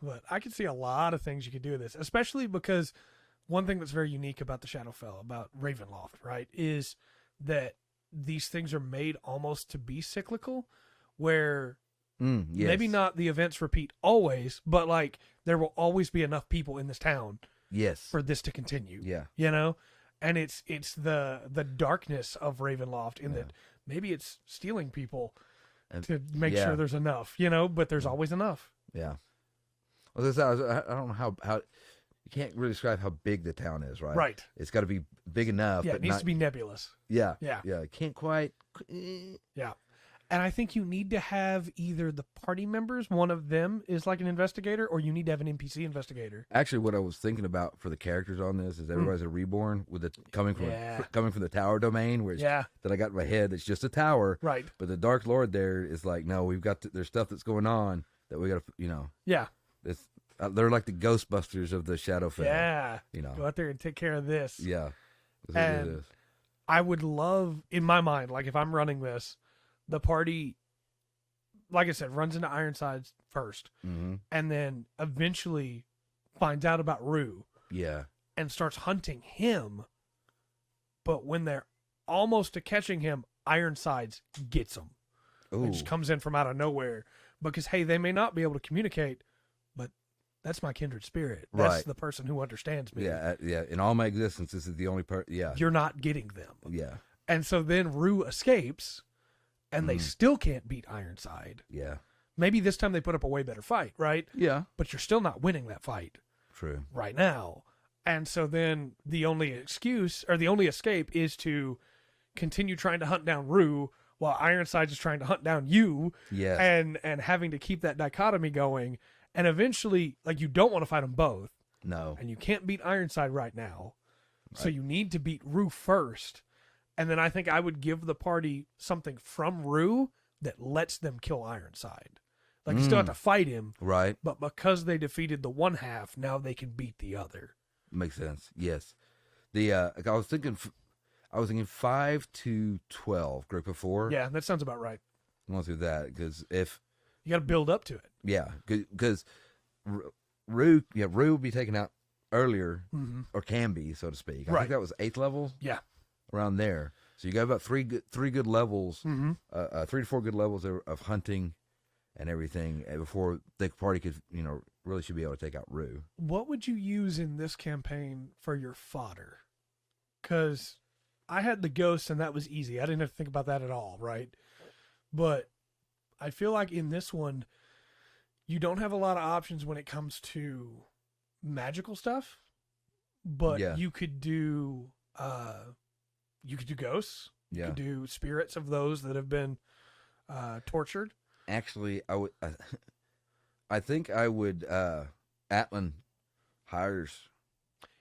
But I can see a lot of things you could do with this, especially because one thing that's very unique about the Shadowfell, about Ravenloft, right, is that these things are made almost to be cyclical, where maybe not the events repeat always, but like there will always be enough people in this town for this to continue. Yeah. You know? And it's the darkness of Ravenloft in that maybe it's stealing people to make sure there's enough, you know, but there's always enough. Yeah. Well, I don't know how you can't really describe how big the town is, right? Right. It's got to be big enough. Yeah, but it needs to be nebulous. Yeah. Yeah. Yeah. It can't quite. Yeah. And I think you need to have either the party members, one of them is like an investigator, or you need to have an NPC investigator. Actually, what I was thinking about for the characters on this is everybody's a reborn with it coming from the tower domain, where that I got in my head. It's just a tower, right? But the Dark Lord there is like, no, we've got there's stuff that's going on that we got to, you know. Yeah. It's they're like the Ghostbusters of the Shadowfell. Yeah. You know, go out there and take care of this. Yeah. And I would love, in my mind, like if I'm running this, the party, like I said, runs into Ironsides first, and then eventually finds out about Rue. Yeah. And starts hunting him. But when they're almost to catching him, Ironsides gets him. It just comes in from out of nowhere. Because, hey, they may not be able to communicate, but that's my kindred spirit. That's the person who understands me. Yeah, yeah. In all my existence, this is the only part. Yeah. You're not getting them. Yeah. And so then Rue escapes, and they still can't beat Ironside. Yeah. Maybe this time they put up a way better fight, right? Yeah. But you're still not winning that fight. True. Right now. And so then the only excuse, or the only escape, is to continue trying to hunt down Rue while Ironside is trying to hunt down you. Yes. And having to keep that dichotomy going. And eventually, like, you don't want to fight them both. No. And you can't beat Ironside right now. Right. So you need to beat Rue first. And then I think I would give the party something from Rue that lets them kill Ironside. Like, you still have to fight him. Right. But because they defeated the one half, now they can beat the other. Makes sense. Yes. I was thinking 5 to 12, group of 4. Yeah, that sounds about right. I'm going through that because if You got to build up to it. Yeah, because Rue will be taken out earlier, or can be, so to speak. I think that was 8th level. Yeah, around there. So you got about three good levels, 3 to 4 good levels of hunting and everything before the party could, really should be able to take out Rue. What would you use in this campaign for your fodder? Because I had the ghosts and that was easy. I didn't have to think about that at all, right? But I feel like in this one, you don't have a lot of options when it comes to magical stuff, but you could do ghosts. You could do spirits of those that have been tortured. Actually, I think I would. Atlan hires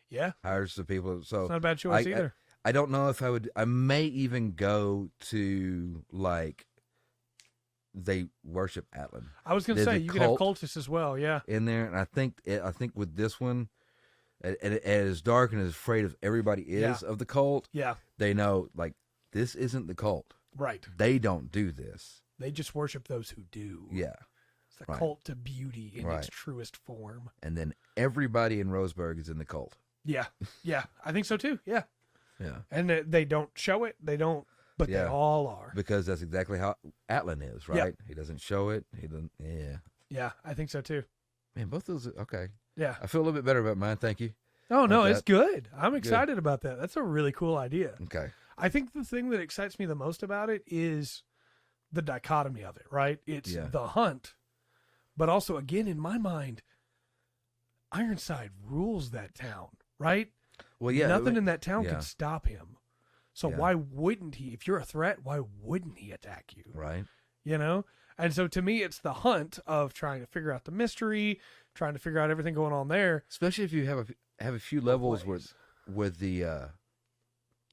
the people. So it's not a bad choice either. I don't know if I would. I may even go to they worship Atlan. I was going to say you could have cultists as well. Yeah, in there, and I think with this one, as dark and as afraid as everybody is of the cult, they know this isn't the cult. Right. They don't do this. They just worship those who do. Yeah. It's the cult to beauty in its truest form. And then everybody in Roseburg is in the cult. Yeah. Yeah. I think so too. Yeah. Yeah. And they don't show it. They don't, but they all are. Because that's exactly how Atlan is, right? He doesn't show it. He doesn't. Yeah. Yeah. I think so too. Man, both those. Okay. Yeah. I feel a little bit better about mine. Thank you. Oh, no, it's good. I'm excited about that. That's a really cool idea. Okay. I think the thing that excites me the most about it is the dichotomy of it, right? It's the hunt, but also, again, in my mind, Ironside rules that town, right? Well, yeah. Nothing in that town can stop him. So why wouldn't he? If you're a threat, why wouldn't he attack you? Right. And so to me, it's the hunt of trying to figure out the mystery, trying to figure out everything going on there. Especially if you have a few levels with the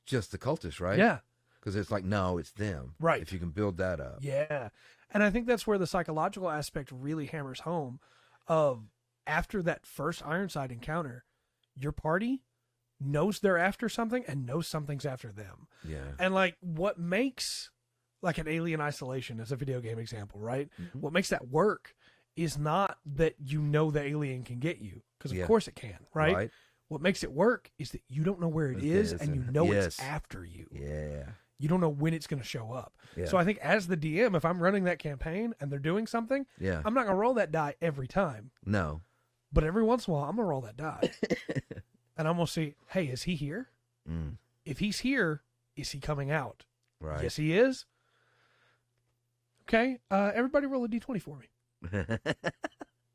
just the cultists, right? Yeah. Because it's no, it's them. Right. If you can build that up. Yeah. And I think that's where the psychological aspect really hammers home of after that first Ironside encounter, your party knows they're after something and knows something's after them. Yeah. And what makes an Alien Isolation as a video game example, right? Mm-hmm. What makes that work is not that the alien can get you, because of course it can, right? What makes it work is that you don't know where it is and you know it's after you. Yeah. You don't know when it's going to show up. Yeah. So I think as the DM, if I'm running that campaign and they're doing something, I'm not going to roll that die every time. No. But every once in a while, I'm going to roll that die. And I'm going to see, hey, is he here? Mm. If he's here, is he coming out? Right. Yes, he is. Okay. Everybody roll a D20 for me.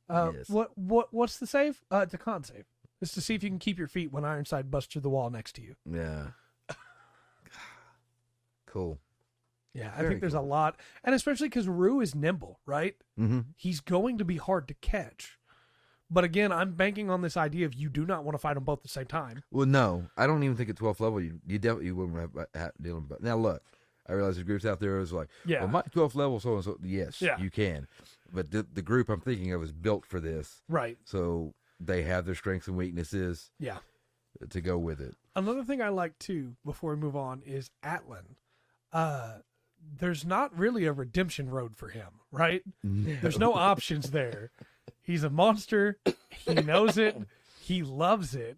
Yes. What's the save? It's a con save. It's to see if you can keep your feet when Ironside busts through the wall next to you. Yeah. Cool. Yeah, I think there's a lot, and especially because Rue is nimble, right? Mm-hmm. He's going to be hard to catch. But again, I'm banking on this idea of you do not want to fight them both at the same time. Well, no, I don't even think at 12th level you definitely wouldn't have dealing. But now look, I realize the groups out there is well, my 12th level so and so. Yes, you can, but the group I'm thinking of is built for this, right? So they have their strengths and weaknesses, to go with it. Another thing I like too, before we move on, is Atlan. There's not really a redemption road for him, right? No. There's no options there. He's a monster. He knows it. He loves it.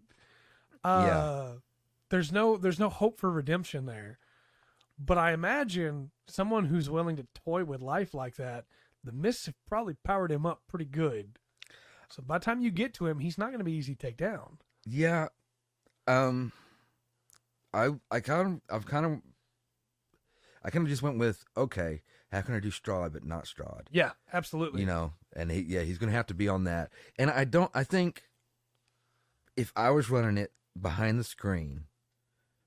There's no hope for redemption there. But I imagine someone who's willing to toy with life like that, the mists have probably powered him up pretty good. So by the time you get to him, he's not going to be easy to take down. Yeah. I kind of just went with, okay, how can I do Strahd but not Strahd? Yeah, absolutely. And he's going to have to be on that. And I think if I was running it behind the screen,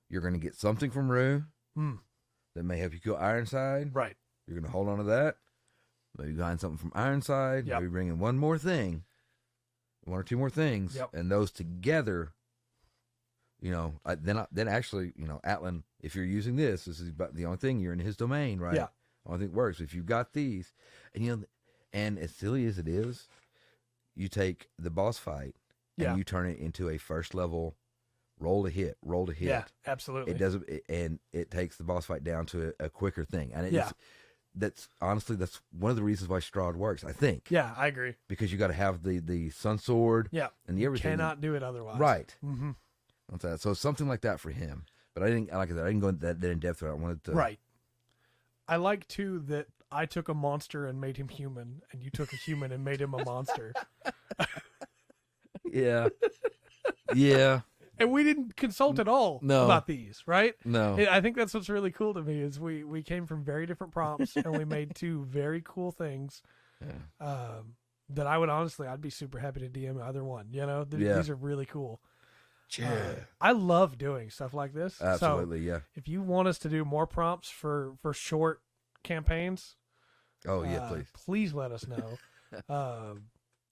you're going to get something from Rue that may help you kill Ironside. Right. You're going to hold on to that. Maybe find something from Ironside. Maybe bring in one more thing, one or two more things, and those together. Then actually, Atlan, if you're using this is about the only thing, you're in his domain, right? Yeah. Only thing that works. If you've got these, and as silly as it is, you take the boss fight and you turn it into a first level roll to hit. Yeah, absolutely. It doesn't, and it takes the boss fight down to a quicker thing. And that's honestly one of the reasons why Strahd works. I think. Yeah, I agree. Because you got to have the sun sword. Yeah, and the everything. Cannot do it otherwise. Right. Mm-hmm. So something like that for him. But I didn't like that. I didn't go that in depth with it. I wanted to. Right. I like too that I took a monster and made him human, and you took a human and made him a monster. Yeah. Yeah. And we didn't consult at all about these, right? No. I think that's what's really cool to me is we came from very different prompts and we made two very cool things. Yeah. That I'd be super happy to DM either one. You know, these are really cool. Yeah. I love doing stuff like this. Absolutely, so yeah. If you want us to do more prompts for short campaigns, please let us know.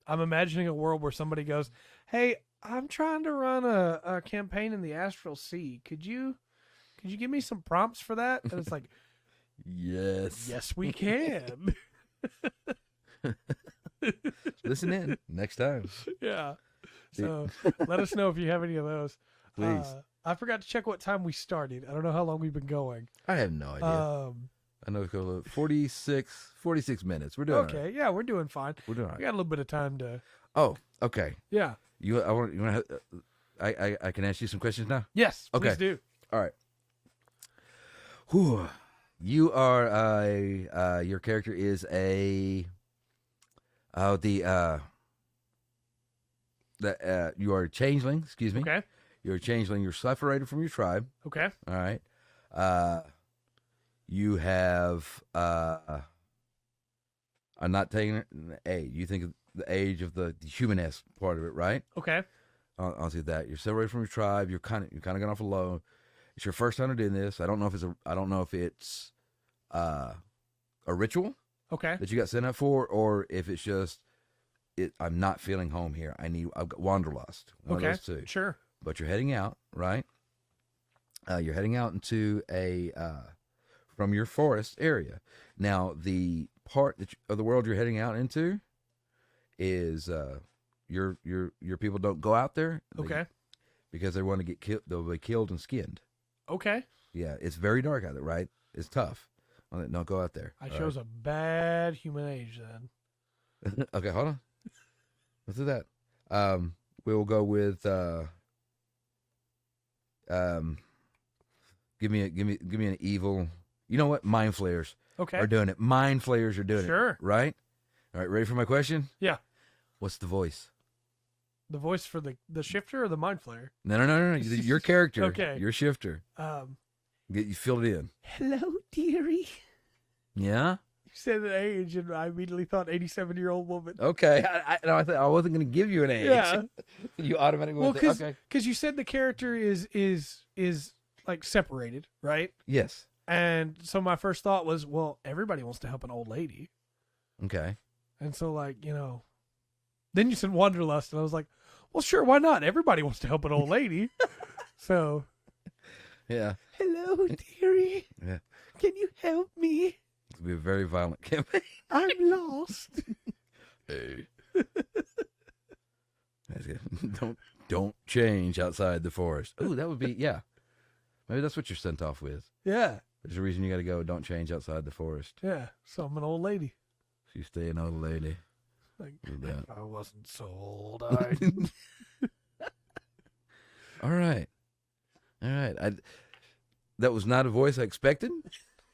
I'm imagining a world where somebody goes, "Hey, I'm trying to run a campaign in the Astral Sea. Could you give me some prompts for that?" And it's like, yes, we can. Listen in next time. Yeah. So let us know if you have any of those. Please. I forgot to check what time we started. I don't know how long we've been going. I have no idea. I know it's going to 46 minutes. We're doing okay. Right. Yeah, we're doing fine. We're doing all right. We got a little bit of time to. Oh, okay. Yeah. I can ask you some questions now? Yes, okay. Please do. All right. Whew. You are your character is you are a changeling, excuse me. Okay. You're a changeling. You're separated from your tribe. Okay. All right. You have I'm not taking the age. You think of the age of the human-esque part of it, right? Okay. I'll see that. You're separated from your tribe. You're kind of gone off alone. It's your first time to doing this. I don't know if it's a ritual. Okay. That you got sent up for, or if it's just I'm not feeling home here. I've got wanderlust. One of those two. Sure. But you're heading out, right? You're heading out into from your forest area. Now, the part of the world you're heading out into is your people don't go out there. Okay. Because they want to get killed. They'll be killed and skinned. Okay. Yeah, it's very dark out there, right? It's tough. Don't go out there. I chose a bad human age then. Okay, hold on. Let's do that. We'll go with give me an evil. You know what? Mind flayers. Okay. Are doing it. Mind flayers are doing it. Sure. Right? All right, ready for my question? Yeah. What's the voice? The voice for the shifter or the mind flayer? No. Your character. Okay. Your shifter. You fill it in. Hello, dearie. Yeah? You said an age, and I immediately thought 87-year-old woman. Okay. I wasn't going to give you an age. Yeah. You automatically went there. Okay. Because you said the character is like separated, right? Yes. And so my first thought was, well, everybody wants to help an old lady. Okay. And so, then you said wanderlust, and I was like, well, sure, why not? Everybody wants to help an old lady. So. Yeah. Hello, dearie. Yeah. Can you help me? It'll be a very violent campaign. I'm lost. Hey. That's good. Don't change outside the forest. Ooh, that would be, yeah. Maybe that's what you're sent off with. Yeah. There's a reason you got to go. Don't change outside the forest. Yeah. So I'm an old lady. You stay an old lady. Like, Yeah. I wasn't sold. All right. That was not a voice I expected.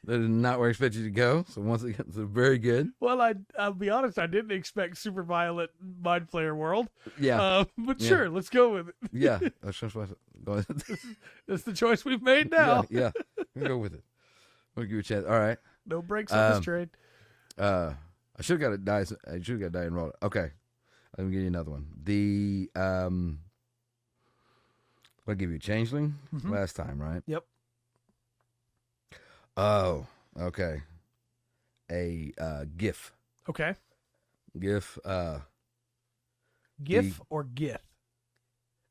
That is not where I expected you to go. So once again, so very good. Well, I'll be honest. I didn't expect super violent mind flayer world. Yeah. But sure, let's go with it. Yeah. That's the choice we've made now. Yeah. We'll go with it. We'll give you a chance. All right. No breaks on this trade. I should have got a die and roll it. Okay. Let me give you another one. I'll give you a changeling last time, right? Yep. Oh, okay. A GIF. Okay. GIF. GIF or GIF?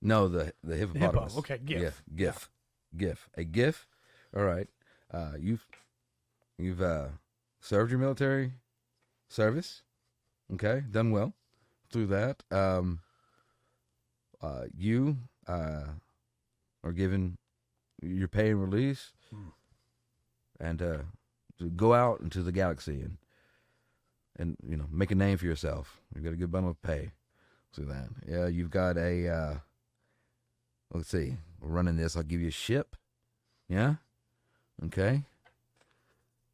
No, the hippopotamus. Hippo. Okay, GIF. Yeah, GIF. GIF. A GIF. All right. You've served your military service. Okay, done well through that. You are given your pay and release, and to go out into the galaxy and make a name for yourself. You've got a good bundle of pay. See that? Yeah, you've got a. Let's see. We're running this. I'll give you a ship. Yeah. Okay.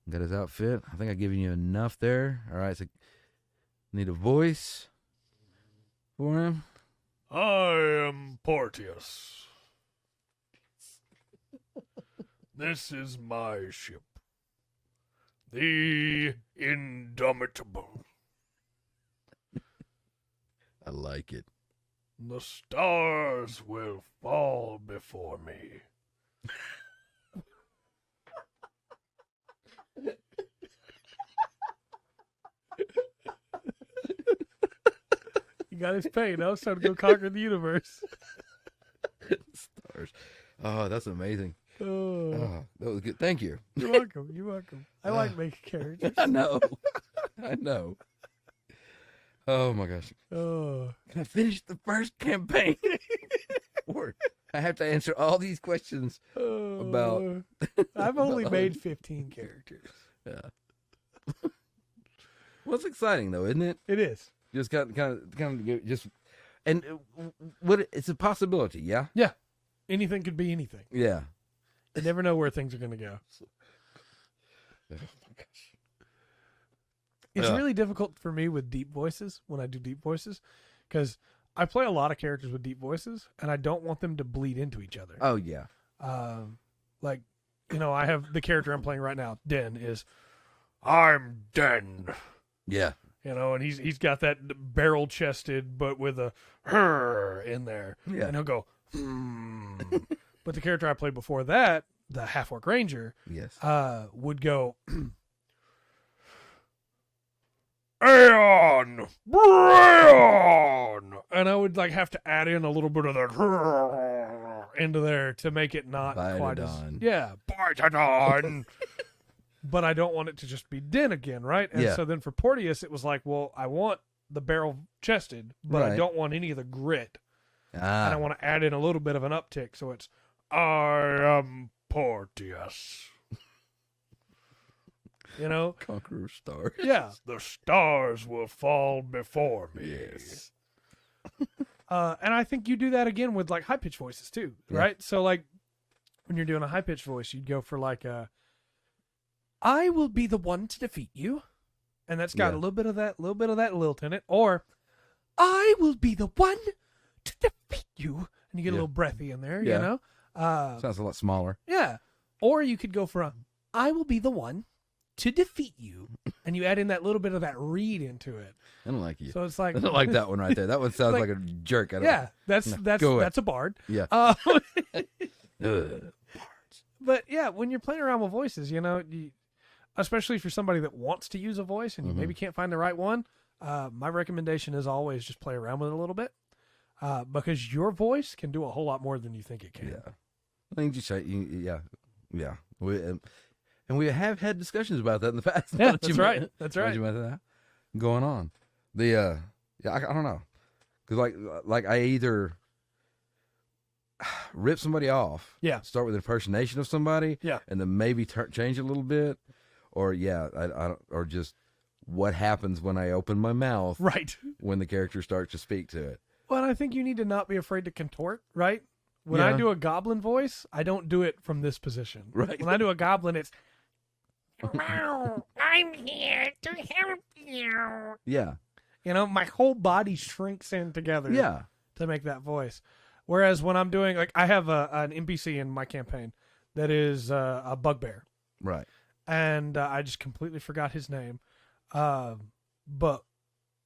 Got his outfit. I think I've given you enough there. All right. So need a voice for him. I am Porteous. This is my ship, the Indomitable. I like it. The stars will fall before me. He got his pay. Now it's time to go conquer the universe. Stars. Oh, that's amazing. Oh, That was good. Thank you. you're welcome. You're welcome. I like making characters. I know. I know. Oh my gosh. Oh. Can I finish the first campaign? Or I have to answer all these questions about. I've only made 15 characters. Yeah. Well, it's exciting though, isn't it? It is. Just kind of just, and it's a possibility, yeah. Yeah. Anything could be anything. Yeah. You never know where things are going to go. Oh my gosh. It's really difficult for me with deep voices when I do deep voices, because I play a lot of characters with deep voices, and I don't want them to bleed into each other. Oh yeah. Like, I have the character I'm playing right now. Den is, I'm Den. Yeah. And he's got that barrel chested, but with a her in there. Yeah. And he'll go, But the character I played before that, the half-orc ranger, Yes. would go, Aeon! Braeon! And I would have to add in a little bit of that into there to make it not quite as... Yeah, Bite-a-don! But I don't want it to just be Den again, right? And so then for Porteous, it was like, well, I want the barrel chested, but I don't want any of the grit. And I want to add in a little bit of an uptick, so it's, I am Porteous. Conqueror stars. Yeah. The stars will fall before me. Yes. And I think you do that again with high-pitched voices too, right? So when you're doing a high-pitched voice, you'd go for I will be the one to defeat you. And that's got a little bit of that lilt in it. Or, I will be the one to defeat you. And you get a little breathy in there, Sounds a lot smaller. Yeah. Or you could go for I will be the one to defeat you. And you add in that little bit of that reed into it. I don't like you. So it's like... I don't like that one right there. That one sounds like a jerk. That's a bard. Yeah. But yeah, when you're playing around with voices, especially if you're somebody that wants to use a voice and you maybe can't find the right one, my recommendation is always just play around with it a little bit, because your voice can do a whole lot more than you think it can. Yeah. I think yeah. We have had discussions about that in the past. Yeah, that's right. That's right. That going on. I don't know, because like I either rip somebody off, start with an impersonation of somebody, and then maybe change it a little bit, or or just what happens when I open my mouth, right, when the character starts to speak to it. Well, I think you need to not be afraid to contort, right? When I do a goblin voice, I don't do it from this position. Right. When I do a goblin, it's, Hello, I'm here to help you. Yeah. my whole body shrinks in together. Yeah. To make that voice. Whereas when I'm doing, I have an NPC in my campaign that is a bugbear. Right. And I just completely forgot his name. But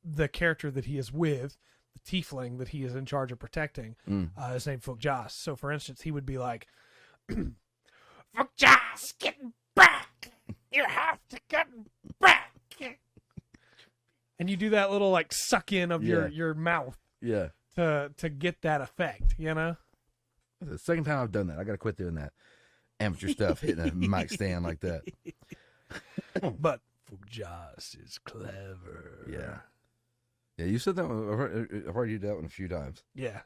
the character that he is with, the tiefling that he is in charge of protecting, is named Fugjas. So, for instance, he would be like, Fugjas, get back! You have to get back! And you do that little, suck in of your mouth. Yeah. To get that effect, The second time I've done that. I got to quit doing that amateur stuff, hitting a mic stand like that. But Fugjas is clever. Yeah. Yeah, you said that one. I've heard you do that one a few times. Yeah.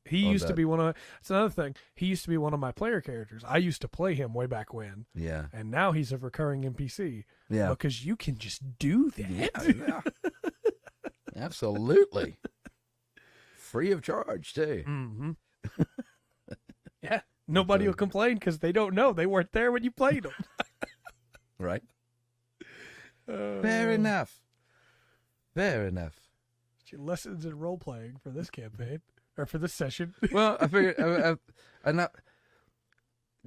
He used to be one of. It's another thing. He used to be one of my player characters. I used to play him way back when. Yeah. And now he's a recurring NPC. Yeah. Because you can just do that. Yeah. Absolutely. Free of charge too. Mm-hmm. Yeah. Nobody will complain because they don't know. They weren't there when you played them. Right. Fair enough. Fair enough. Your lessons in role playing for this campaign or for this session. Well, I figured I'm not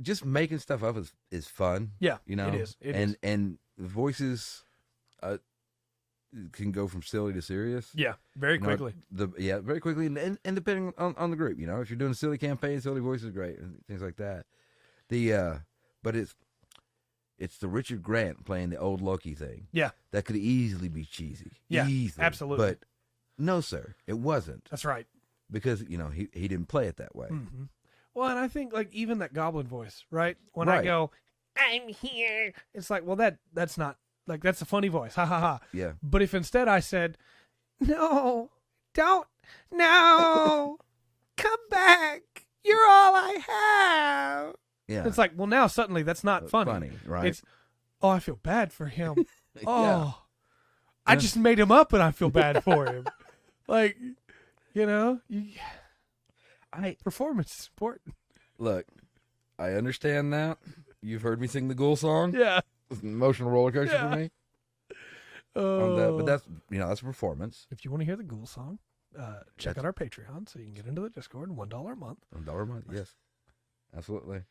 just making stuff up is fun. Yeah, you know, it is. It is. And voices can go from silly to serious. Yeah, very quickly. Very quickly, and depending on the group, you know, if you're doing a silly campaign, silly voice is great, and things like that. But it's the Richard Grant playing the old Loki thing. Yeah, that could easily be cheesy. Yeah, easily, absolutely. But no, sir, it wasn't. That's right. Because you know he didn't play it that way. Mm-hmm. Well, and I think like even that goblin voice, right? When Right. I go, I'm here, it's like, well, that's not like that's a funny voice, ha ha ha. Yeah. But if instead I said, no, don't, no, come back, you're all I have. Yeah. It's like, well, now suddenly that's not funny. Right? It's, oh, I feel bad for him. Oh, Yeah. I just made him up and I feel bad for him. Like, you know, performance is important. Look, I understand that. You've heard me sing the Ghoul song. Yeah. It's an emotional roller coaster for me. But that's that's a performance. If you want to hear the Ghoul song, check out our Patreon so you can get into the Discord. $1 a month. $1 a month, yes, absolutely.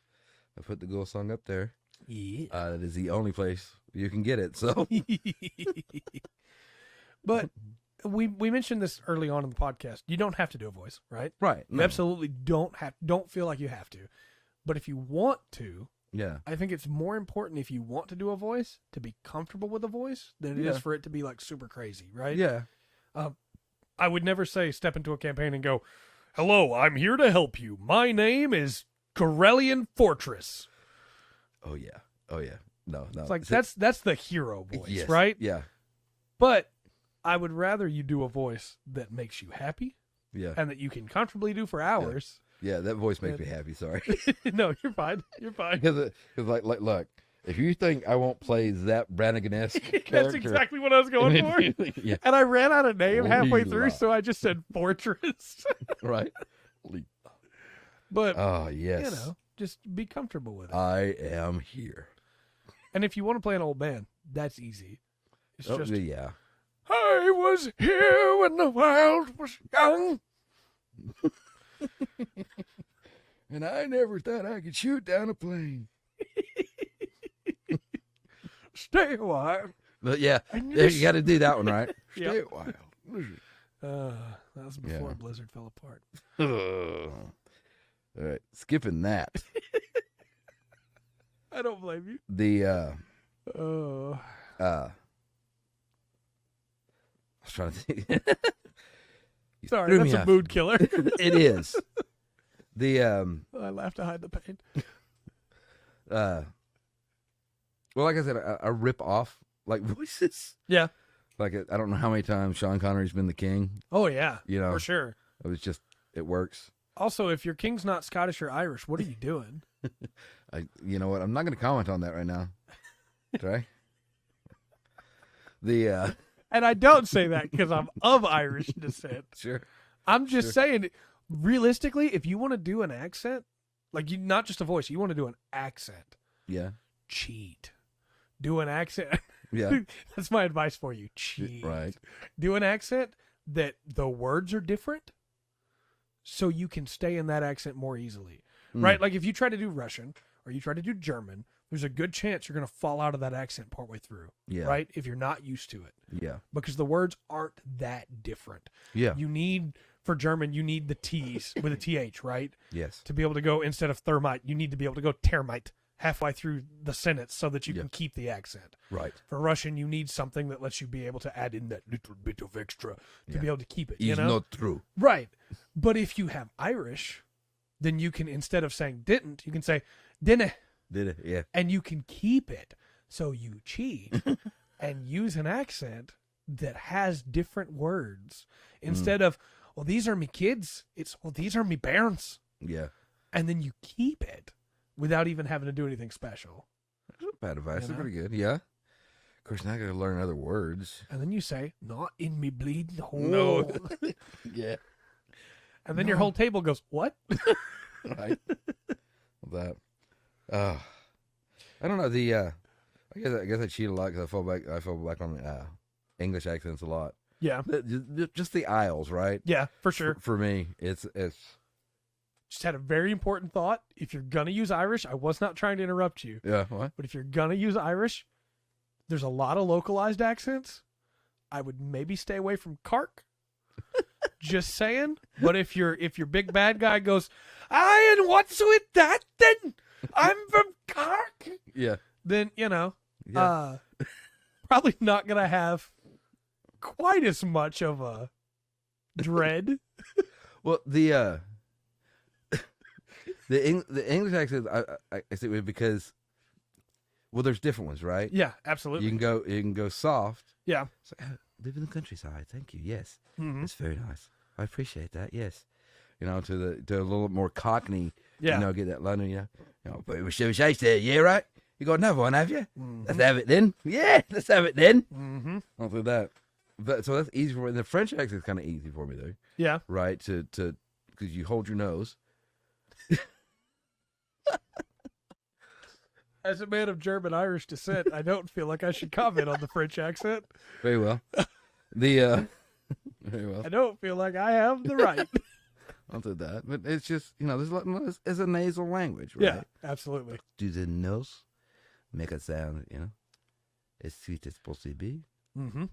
I put the Ghoul song up there. Yeah. That is the only place you can get it. So, but we mentioned this early on in the podcast. You don't have to do a voice, right? right, You absolutely don't feel like you have to. But if you want to, yeah, I think it's more important if you want to do a voice to be comfortable with a voice than it is for it to be like super crazy, right? yeah. I would never say step into a campaign and go, "Hello, I'm here to help you. My name is Corellian Fortress." Oh yeah. No. It's like that's the hero voice, yes. right? Yeah. But I would rather you do a voice that makes you happy Yeah. and that you can comfortably do for hours. Yeah. That voice makes me happy. Sorry. No, you're fine. You're fine. Because like look, if you think I won't play Zap Brannigan-esque character, That's exactly what I was going for. Yeah. And I ran out of name halfway through, Leela. so I just said Fortress. Right. But Oh yes. you know, just be comfortable with it. I am here. And if you want to play an old man, that's easy. It's just yeah. I was here when the world was young. And I never thought I could shoot down a plane. Stay a while. But yeah, And you got to do that one, right? Yep. Stay a while. That was before Yeah. Blizzard fell apart. All right, skipping that. I don't blame you. The Oh, I was trying to think. You sorry, threw that's me a off. mood killer. It is. The I laugh to hide the pain. well, like I said, I rip off like voices. Yeah. Like I don't know how many times Sean Connery's been the king. Oh yeah. You know, For sure. it was just it works. Also, if your king's not Scottish or Irish, what are you doing? You know what? I'm not going to comment on that right now. Okay. The And I don't say that because I'm of Irish descent. sure. I'm just saying, realistically, if you want to do an accent, like not just a voice, you want to do an accent, Yeah. cheat. Do an accent. Yeah. That's my advice for you. Cheat. Right. Do an accent that the words are different so you can stay in that accent more easily. Right? Like if you try to do Russian or you try to do German, there's a good chance you're going to fall out of that accent partway through. Yeah. Right? If you're not used to it. Yeah. Because the words aren't that different. Yeah. You need, for German, you need the T's with a TH, right? Yes. To be able to go, instead of thermite, you need to be able to go termite halfway through the sentence so that you Yeah. can keep the accent. Right. For Russian, you need something that lets you be able to add in that little bit of extra to be able to keep it. You Is know? not true. Right. But if you have Irish, then you can, instead of saying didn't, you can say dinna, Did it? Yeah. and you can keep it. So you cheat and use an accent that has different words instead of, well, these are me kids. It's, well, these are me parents. Yeah. And then you keep it without even having to do anything special. That's not bad advice. You That's know? pretty good. Yeah. Of course, now I got to learn other words. And then you say, not in me bleeding hole. No. Yeah. And then your whole table goes, what? Right. That. I don't know. I guess I cheat a lot because I fall back on English accents a lot. Yeah. Just the aisles, right? Yeah, for sure. For me, it's Just had a very important thought. If you're going to use Irish, I was not trying to interrupt you, yeah. What? but if you're going to use Irish, there's a lot of localized accents. I would maybe stay away from Cork. Just saying. But if your big bad guy goes, "Aye, and what's with that then? I'm from Cork." Yeah. Then, Yeah. probably not going to have quite as much of a dread. Well, the English accents, I say because, well, there's different ones, right? Yeah, absolutely. You can go soft. Yeah. It's like, live in the countryside. Thank you. Yes, Mhm. it's very nice. I appreciate that. Yes, to a little more Cockney. Yeah. Get that London. But it was there. Yeah, right. You got another one, have you? Mhm. Let's have it then. Yeah, let's have it then. Mm-hmm. I'll do that. So that's easy for me. The French accent is kind of easy for me though, Yeah. right? To because you hold your nose. As a man of German-Irish descent, I don't feel like I should comment on the French accent. Very well. Very well. I don't feel like I have the right. I'll do that. But it's just, it's a nasal language, right? Yeah, absolutely. Do the nose make a sound, as sweet as possible? Mm-hmm.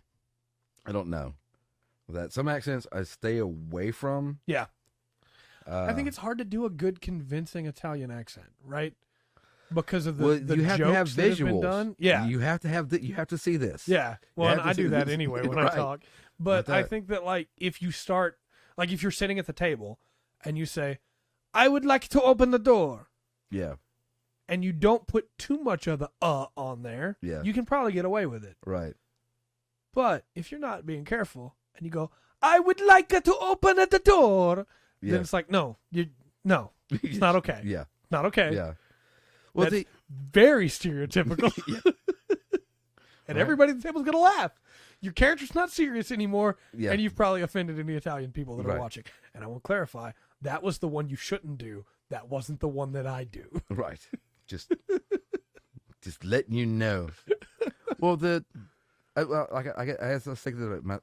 I don't know. That some accents I stay away from. Yeah. I think it's hard to do a good convincing Italian accent, right? Because of the you have jokes to have that have been visuals. done. Yeah. You have to have you have to see this. Yeah. Well, have and to I see do that this. anyway when I Right. talk. But I that. think that, like, if you start, like, if you're sitting at the table and you say, "I would like to open the door," Yeah. and you don't put too much of the on there, Yeah. you can probably get away with it. Right. But if you're not being careful and you go, "I would like to open the door," Yeah. then it's like, no, it's not okay. Yeah. Not okay. Yeah. Well, That's very stereotypical. And Right. everybody at the table's going to laugh. Your character's not serious anymore, Yeah. and you've probably offended any Italian people that are Right. watching. And I will clarify, that was the one you shouldn't do. That wasn't the one that I do. Right. Just letting you know. Well, I was thinking about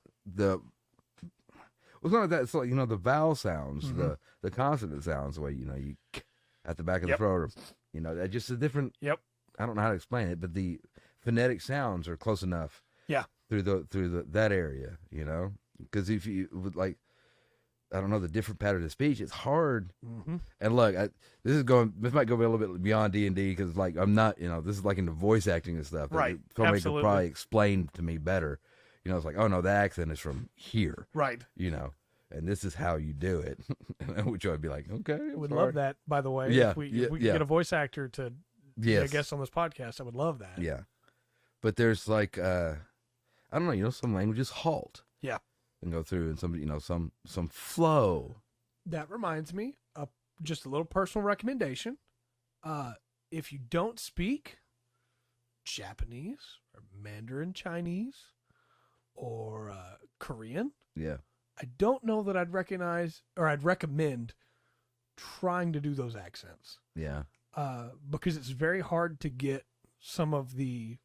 it's not like that. It's like, the vowel sounds, Mhm. the consonant sounds, the way, you at the back of the Yep. throat, or, just a different, Yep. I don't know how to explain it, but the phonetic sounds are close enough. Yeah. Through that area, because if you would I don't know, the different pattern of speech, it's hard. Mm-hmm. And look, this might go a little bit beyond D&D because, I'm not, this is like into voice acting and stuff. Right. Somebody Absolutely. could probably explain to me better. It's like, oh no, the accent is from here. Right. And this is how you do it. Which I'd be like, okay. I would love that, by the way. Yeah, If we yeah, could yeah. get a voice actor to be Yes. a guest on this podcast, I would love that. Yeah. But there's I don't know, some languages halt. Yeah. And go through and some flow. That reminds me of just a little personal recommendation. If you don't speak Japanese or Mandarin Chinese or Korean, Yeah. I don't know that I'd recommend trying to do those accents. Yeah. Because it's very hard to get some of the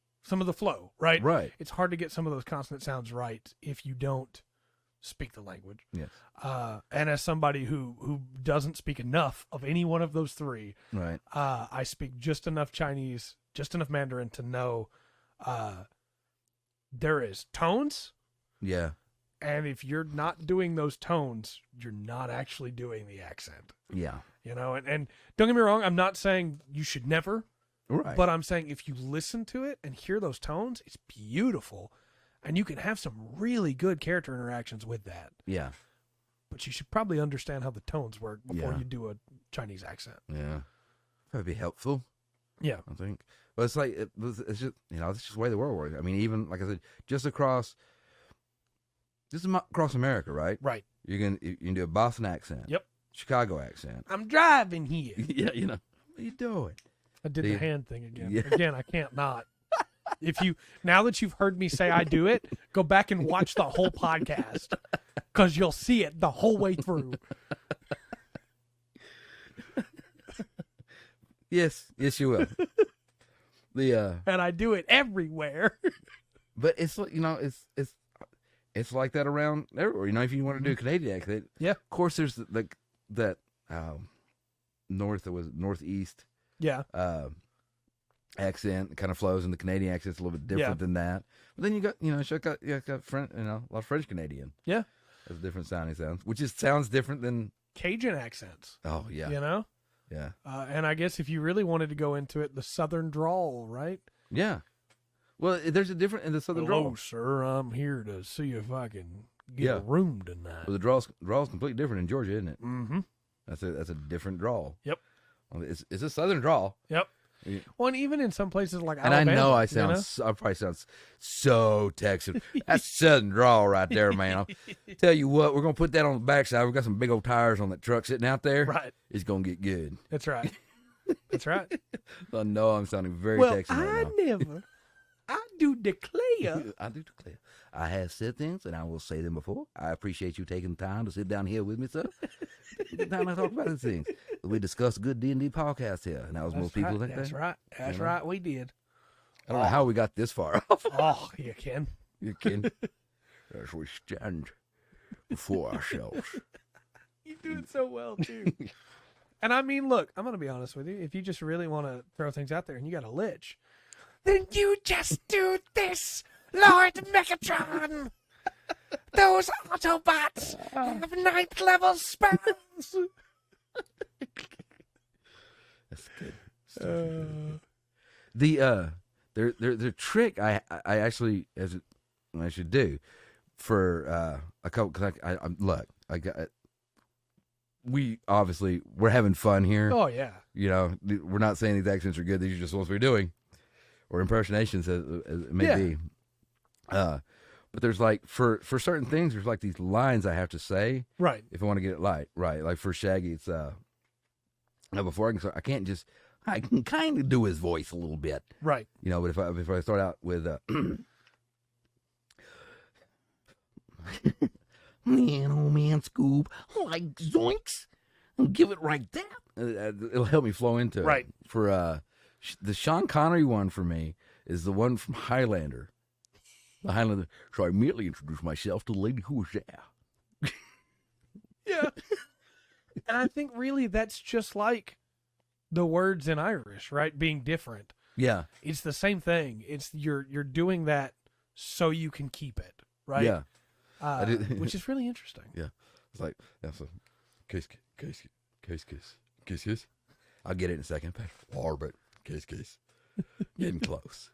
flow, right? Right. It's hard to get some of those consonant sounds right if you don't speak the language. Yes. And as somebody who doesn't speak enough of any one of those three, Right. I speak just enough Chinese, just enough Mandarin to know there is tones, Yeah. and if you're not doing those tones, you're not actually doing the accent. Yeah. And don't get me wrong, I'm not saying you should never, Right. but I'm saying if you listen to it and hear those tones, it's beautiful. And you can have some really good character interactions with that. Yeah. But you should probably understand how the tones work before Yeah. you do a Chinese accent. Yeah. That'd be helpful, Yeah. I think. But it's like, it's just, it's just the way the world works. I mean, even, like I said, just across America, right? Right. You can do a Boston accent. Yep. Chicago accent. I'm driving here. Yeah, you know. What are you doing? I did the hand thing again. Yeah. Again, I can't not. Now that you've heard me say I do it, go back and watch the whole podcast because you'll see it the whole way through. Yes, you will. And I do it everywhere. But it's like, you know, it's like that around everywhere. You know, if you want to do a Canadian accent, Yeah. Of course, there's that northeast Yeah. accent kind of flows, and the Canadian accent's a little bit different than that. But then you got French, a lot of French Canadian. Yeah. Has different sounding sounds, which sounds different than Cajun accents. Oh yeah, You know? yeah, And I guess if you really wanted to go into it, the Southern drawl, right? yeah. Well, there's a different in the Southern Hello, drawl. sir. I'm here to see if I can get Yeah. a room tonight. Well, the draw's completely different in Georgia, isn't it? Mm-hmm. That's a different drawl. Yep. Well, it's a Southern drawl. Yep. Yeah. Well, and even in some places like And Alabama, I know I probably sound so Texan. That's Southern drawl right there, man. I'll tell you what, we're gonna put that on the backside. We've got some big old tires on that truck sitting out there. Right. It's gonna get good. That's right. That's right. I know I'm sounding very Well, Texan right now. I do declare. I do declare. I have said things, and I will say them before. I appreciate you taking time to sit down here with me, sir. Taking time to talk about these things. We discussed a good D&D podcast here, and that was most people think That's that. right. That's right. We did. I don't know how we got this far off. Oh, you can. You kidding? As we stand before ourselves. You do it so well too. And I mean, look, I'm gonna be honest with you. If you just really want to throw things out there and you got a lich, Then you just do this, Lord Megatron. Those Autobots have 9th level spells. That's good. The trick I actually I should do for a couple, because we're having fun here. oh yeah, You know, we're not saying these accents are good. These are just ones we're doing, or impersonations as it may be. But there's like for certain things, there's like these lines I have to say right. if I want to get it right. Like for Shaggy, it's now before I can start, I can kind of do his voice a little bit, Right. you know. But if I start out with man, oh man, Scoob, like zoinks, and give it right there. It'll help me flow into it. Right. For the Sean Connery one for me is the one from Highlander. The Highlander. So I immediately introduced myself to the lady who was there. Yeah. And I think really that's just like the words in Irish, right? Being different. Yeah. It's the same thing. It's you're doing that so you can keep it, right? Yeah. Which is really interesting. Yeah. It's like, that's a kiss. I'll get it in a second. Orbit. Kiss. Getting close.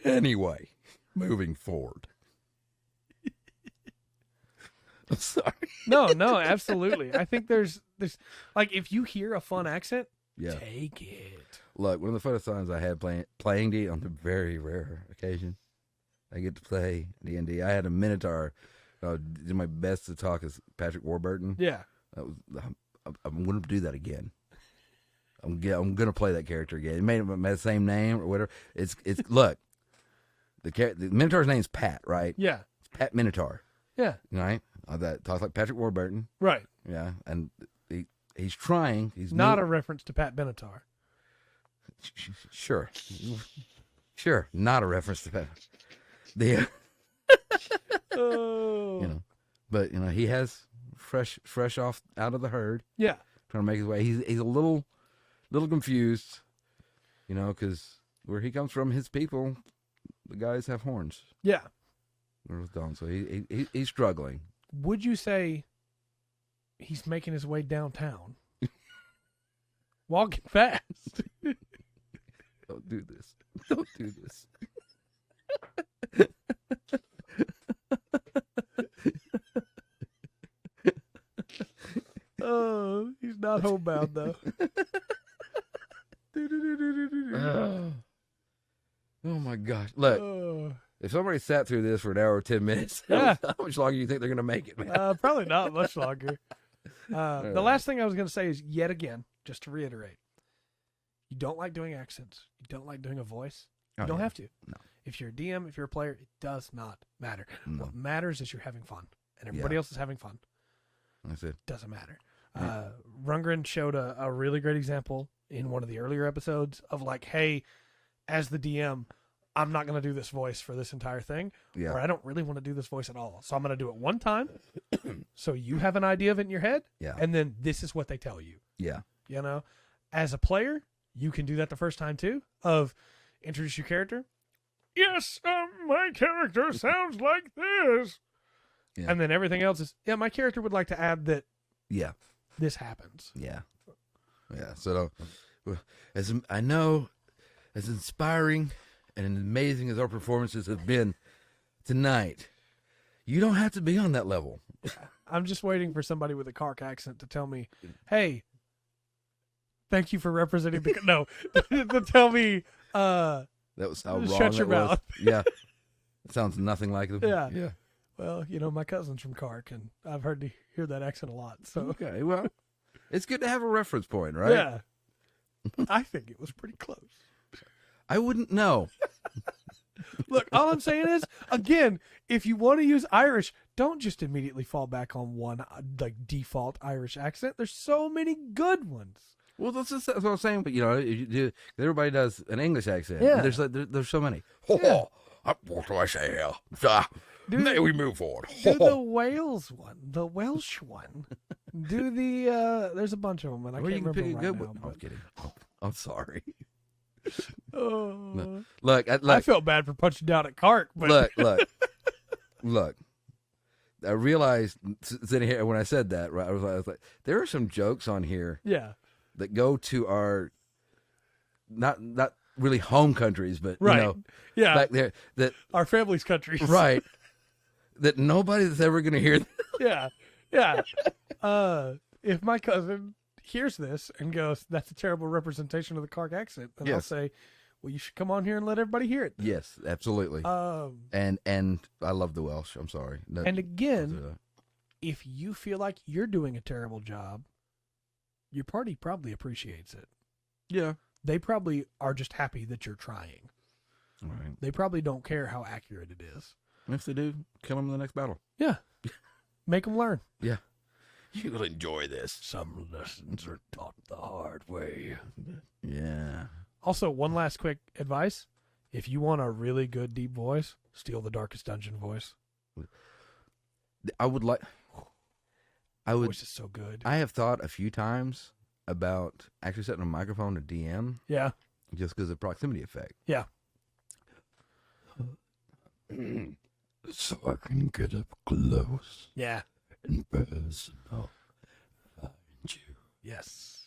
Anyway, moving forward. I'm sorry. No, absolutely. I think there's like if you hear a fun accent, Yeah. take it. Look, one of the funnest times I had playing D on the very rare occasion I get to play D&D. I had a Minotaur. Did my best to talk as Patrick Warburton. Yeah. I'm going to do that again. I'm going to play that character again. It made the same name or whatever. It's look. The Minotaur's name's Pat, right? Yeah. It's Pat Minotaur, Yeah. right? That talks like Patrick Warburton. Right. Yeah, and he's trying. He's Not a reference to Pat Benatar. Sure. Not a reference to Pat. Oh. You know, but you know he has fresh off out of the herd, Yeah. trying to make his way. He's a little confused, you know, because where he comes from, his people, the guys have horns. Yeah. So he's struggling. Would you say he's making his way downtown? Walking fast. Don't do this. Don't do this. Oh, he's not homebound though. Oh my gosh! Look, If somebody sat through this for an hour or 10 minutes, Yeah. how much longer do you think they're going to make it, man? Probably not much longer. The last thing I was going to say is, yet again, just to reiterate, you don't like doing accents. You don't like doing a voice. You don't have to. No. If you're a DM, if you're a player, it does not matter. No. What matters is you're having fun, and everybody else is having fun. That's it. Doesn't matter. Rundgren showed a really great example in one of the earlier episodes of like, hey, as the DM, I'm not going to do this voice for this entire thing, Yeah. or I don't really want to do this voice at all. So I'm going to do it one time, so you have an idea of it in your head, Yeah. and then this is what they tell you. Yeah. You know, as a player, you can do that the first time too. Of introduce your character. Yes, my character sounds like this, Yeah. and then everything else is my character would like to add that Yeah. this happens. Yeah. Yeah. So, as I know, as inspiring and amazing as our performances have been tonight, you don't have to be on that level. I'm just waiting for somebody with a Kark accent to tell me, hey, thank you for representing the no to tell me That was how wrong shut your that was. mouth. Yeah. It sounds nothing like them. Yeah. Yeah. Well, my cousin's from Kark, and I've hear that accent a lot. So Okay. Well, it's good to have a reference point, right? yeah, I think it was pretty close. I wouldn't know. Look, all I'm saying is, again, if you want to use Irish, don't just immediately fall back on one like default Irish accent. There's so many good ones. Well, that's what I'm saying. But if you do, everybody does an English accent. Yeah. There's so many. What do I say here? May we move forward? Do the Wales one, the Welsh one. Do the there's a bunch of them, and I Well, can't you can remember pick a right good now. one. I'm kidding. I'm sorry. Oh. Look, I felt bad for punching down at Kark, but look. I realized sitting here when I said that, right? I was like, there are some jokes on here yeah, that go to our not really home countries, but right, yeah, back there that our family's countries, right that nobody's ever going to hear. yeah. If my cousin hears this and goes, "That's a terrible representation of the Kark accent," then I'll Yes. say, "Well, you should come on here and let everybody hear it." Yes, absolutely. And I love the Welsh. I'm sorry. And again, if you feel like you're doing a terrible job, your party probably appreciates it. yeah, They probably are just happy that you're trying. all right. They probably don't care how accurate it is. And if they do, kill them in the next battle. Yeah. Make them learn. Yeah. You'll enjoy this. Some lessons are taught the hard way. Yeah. Also, one last quick advice. If you want a really good deep voice, steal the Darkest Dungeon voice. I would. Voice is so good. I have thought a few times about actually setting a microphone to DM Yeah. just because of the proximity effect. Yeah. So I can get up close Yeah. and personal. Find you. Yes.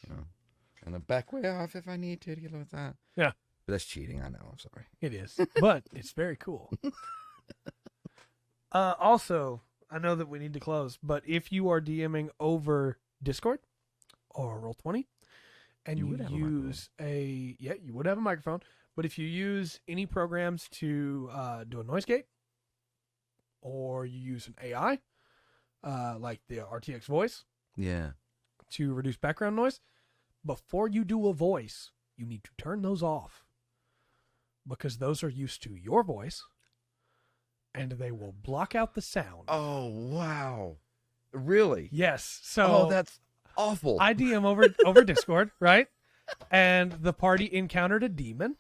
And then back way off if I need to get with that. Yeah. But that's cheating. I know. I'm sorry. It is. But it's very cool. Also, I know that we need to close, but if you are DMing over Discord or Roll20 and You you would have a use you would have a microphone, but if you use any programs to do a noise gate or you use an AI, like the RTX voice Yeah. to reduce background noise, before you do a voice, you need to turn those off because those are used to your voice and they will block out the sound. Oh, wow. Really? Yes. So that's awful. I DM over Discord, right? And the party encountered a demon,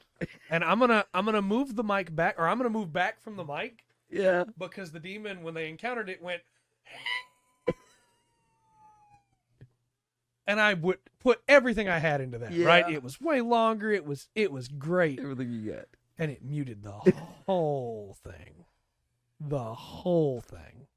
and I'm gonna move the mic back, or I'm gonna move back from the mic yeah. because the demon, when they encountered it, went, and I would put everything I had into that. Yeah. Right? It was way longer. It was great, Everything you get. and it muted the whole thing. The whole thing.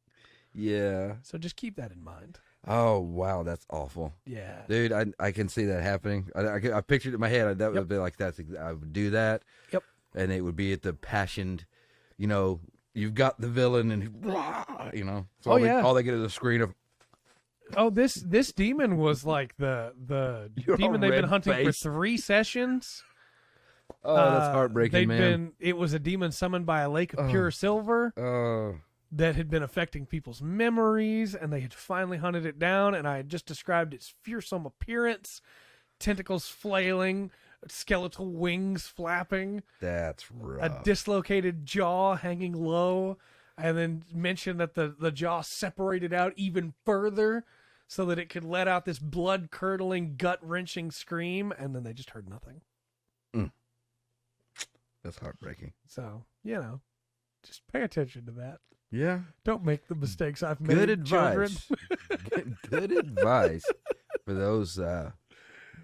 Yeah. So just keep that in mind. Oh, wow. That's awful. Yeah. Dude, I can see that happening. I pictured it in my head. That would be like, I would do that. Yep. And it would be at the passioned, you've got the villain and blah, So all they get is a screen of, Oh, this demon was like the You're demon all they've been red hunting faced. for 3 sessions. Oh, that's heartbreaking, man. It was a demon summoned by a lake of pure silver that had been affecting people's memories, and they had finally hunted it down. And I had just described its fearsome appearance, tentacles flailing, skeletal wings flapping. That's rough. A dislocated jaw hanging low, and then mentioned that the jaw separated out even further so that it could let out this blood-curdling, gut-wrenching scream, and then they just heard nothing. That's heartbreaking. So, just pay attention to that. Yeah. Don't make the mistakes I've made. Good advice. Good advice for those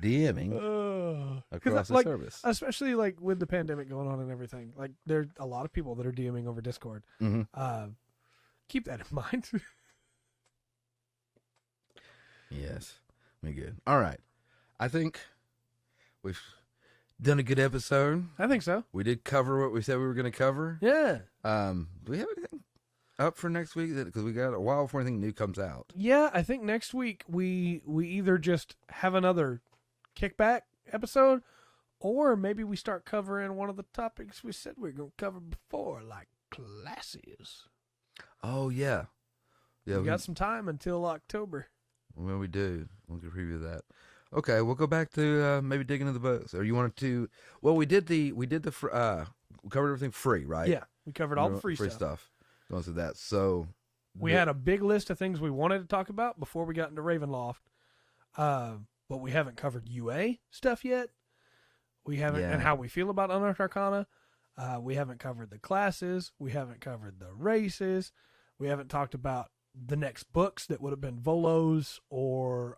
DMing across the service. Especially like with the pandemic going on and everything. Like there are a lot of people that are DMing over Discord. Mm-hmm. Keep that in mind. Yes. We good. All right. I think we've done a good episode. I think so. We did cover what we said we were going to cover. Yeah. Do we have anything up for next week? Because we got a while before anything new comes out. Yeah, I think next week we either just have another kickback episode, or maybe we start covering one of the topics we said we were going to cover before, like classes. Oh, yeah. Yeah, we got some time until October. Well, we do. We'll preview that. Okay, we'll go back to maybe digging into the books. Or you wanted to? Well, we covered everything free, right? Yeah, we covered all the free stuff. Going through that. So we had a big list of things we wanted to talk about before we got into Ravenloft, but we haven't covered UA stuff yet. We haven't, and how we feel about Unearthed Arcana. We haven't covered the classes. We haven't covered the races. We haven't talked about the next books that would have been Volos or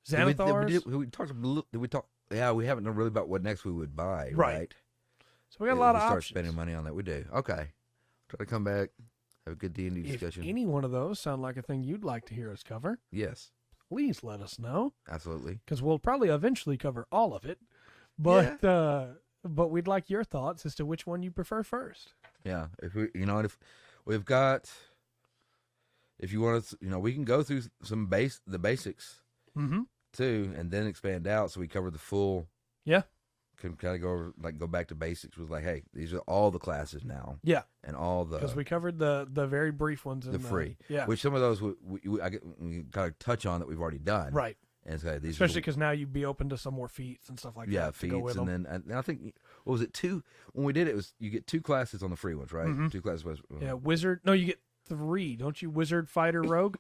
Xanathars. Did we talk? Yeah, we haven't known really about what next we would buy, right? So we got a lot of start options. Spending money on that. We do. Okay. Try to come back, have a good D&D discussion. If any one of those sound like a thing you'd like to hear us cover, yes, please let us know. Absolutely. Because we'll probably eventually cover all of it, but we'd like your thoughts as to which one you prefer first. Yeah, if we've got. If you want to, we can go through the basics too, and then expand out. So we cover the full. Yeah. Can kind of go back to basics. Was like, hey, these are all the classes now. Yeah. And all the because we covered the very brief ones. The free. Yeah. Which some of those we kind of touch on that we've already done. Right. And it's like, these especially because now you'd be open to some more feats and stuff like that. Yeah, feats, and I think what was it 2? When we did it was you get 2 classes on the free ones, right? Mm-hmm. 2 classes. Yeah, wizard. No, you get 3, don't you? Wizard, fighter, rogue.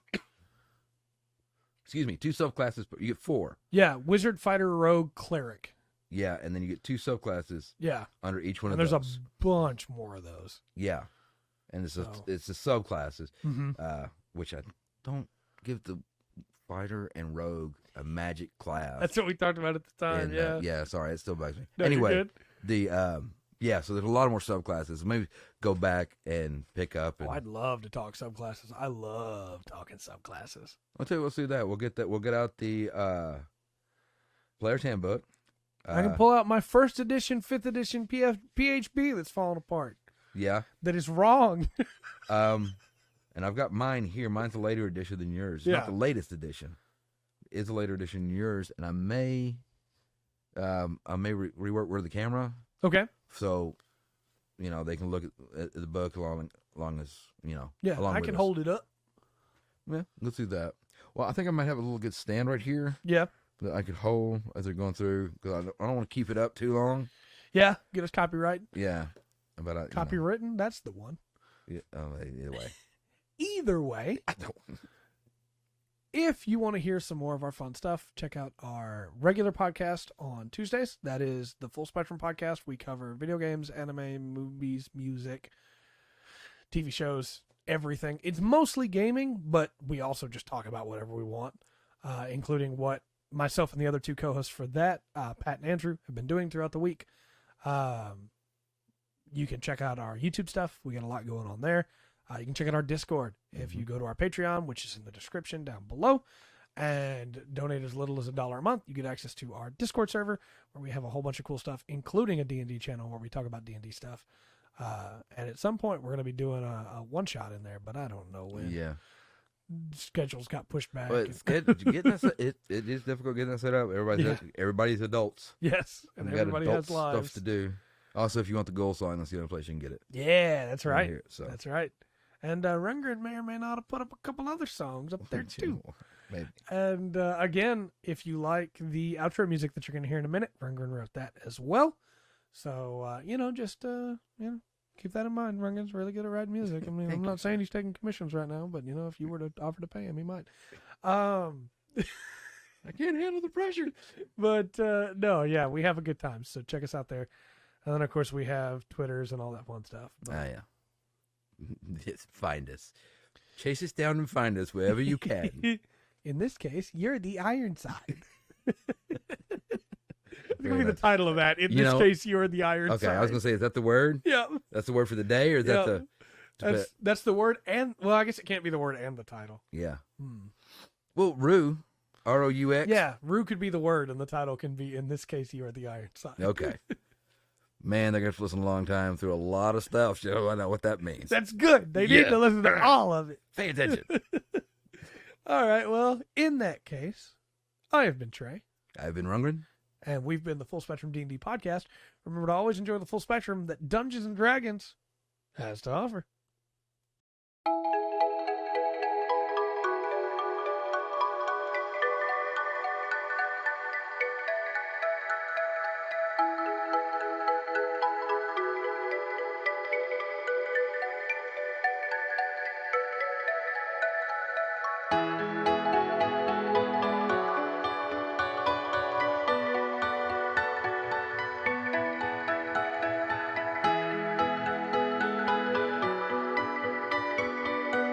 Excuse me, 2 subclasses, but you get 4. Yeah, wizard, fighter, rogue, cleric. Yeah, and then you get 2 subclasses. Yeah, under each one and of those. There's a bunch more of those. Yeah, and it's the subclasses, which I don't give the fighter and rogue a magic class. That's what we talked about at the time. And, yeah. Sorry, it still bugs me. No, anyway, so there's a lot more subclasses. Maybe go back and pick up. I'd love to talk subclasses. I love talking subclasses. I'll tell you, let's do that. We'll get that. We'll get out the Player's Handbook. I can pull out my 1st edition, 5th edition PHB that's falling apart. Yeah. That is wrong. And I've got mine here. Mine's a later edition than yours. It's not the latest edition. It's a later edition than yours, and I may rework where the camera. Okay. So, they can look at the book along as, Yeah, along I with can us. hold it up. Yeah, let's do that. Well, I think I might have a little good stand right here. Yeah. That I could hold as they're going through, because I don't want to keep it up too long. Yeah, get us copyright. Yeah. But copywritten, that's the one. Yeah, either way. Either way. I don't. If you want to hear some more of our fun stuff, check out our regular podcast on Tuesdays. That is the Full Spectrum Podcast. We cover video games, anime, movies, music, TV shows, everything. It's mostly gaming, but we also just talk about whatever we want, including what myself and the other 2 co-hosts for that, Pat and Andrew, have been doing throughout the week. You can check out our YouTube stuff. We got a lot going on there. You can check out our Discord if you go to our Patreon, which is in the description down below, and donate as little as $1 a month. You get access to our Discord server where we have a whole bunch of cool stuff, including a D&D channel where we talk about D&D stuff. And at some point, we're going to be doing a one-shot in there, but I don't know when. Yeah. schedules got pushed back. But getting that, it is difficult getting that set up. Everybody's adults. Yes, and We got everybody has adult lives. stuff to do. Also, if you want the goal sign, that's the only place you can get it. Yeah, that's right. Here, so. That's right. And Rundgren may or may not have put up a couple other songs up there too. Maybe. And again, if you like the outro music that you're going to hear in a minute, Rundgren wrote that as well. So just keep that in mind. Rundgren's really good at writing music. I mean, I'm not saying he's taking commissions right now, but if you were to offer to pay him, he might. I can't handle the pressure. But no, yeah, we have a good time. So check us out there. And then of course we have Twitters and all that fun stuff. Yeah. Just find us. Chase us down and find us wherever you can. In this case, you're the Ironside. That's going to be the title of that. In this case, you're the Ironside. Okay, I was going to say, is that the word? Yeah. That's the word for the day, or is that the... That's the word, and, well, I guess it can't be the word and the title. Yeah. Well, Rue, R-O-U-X? Yeah, Rue could be the word, and the title can be, in this case, you are the Ironside. Okay. Man, they're going to listen a long time through a lot of stuff, so I know what that means. That's good. They need to listen to all of it. Pay attention. All right, well, in that case, I have been Trey. I've been Rundgren. And we've been the Full Spectrum D&D podcast. Remember to always enjoy the full spectrum that Dungeons & Dragons has to offer.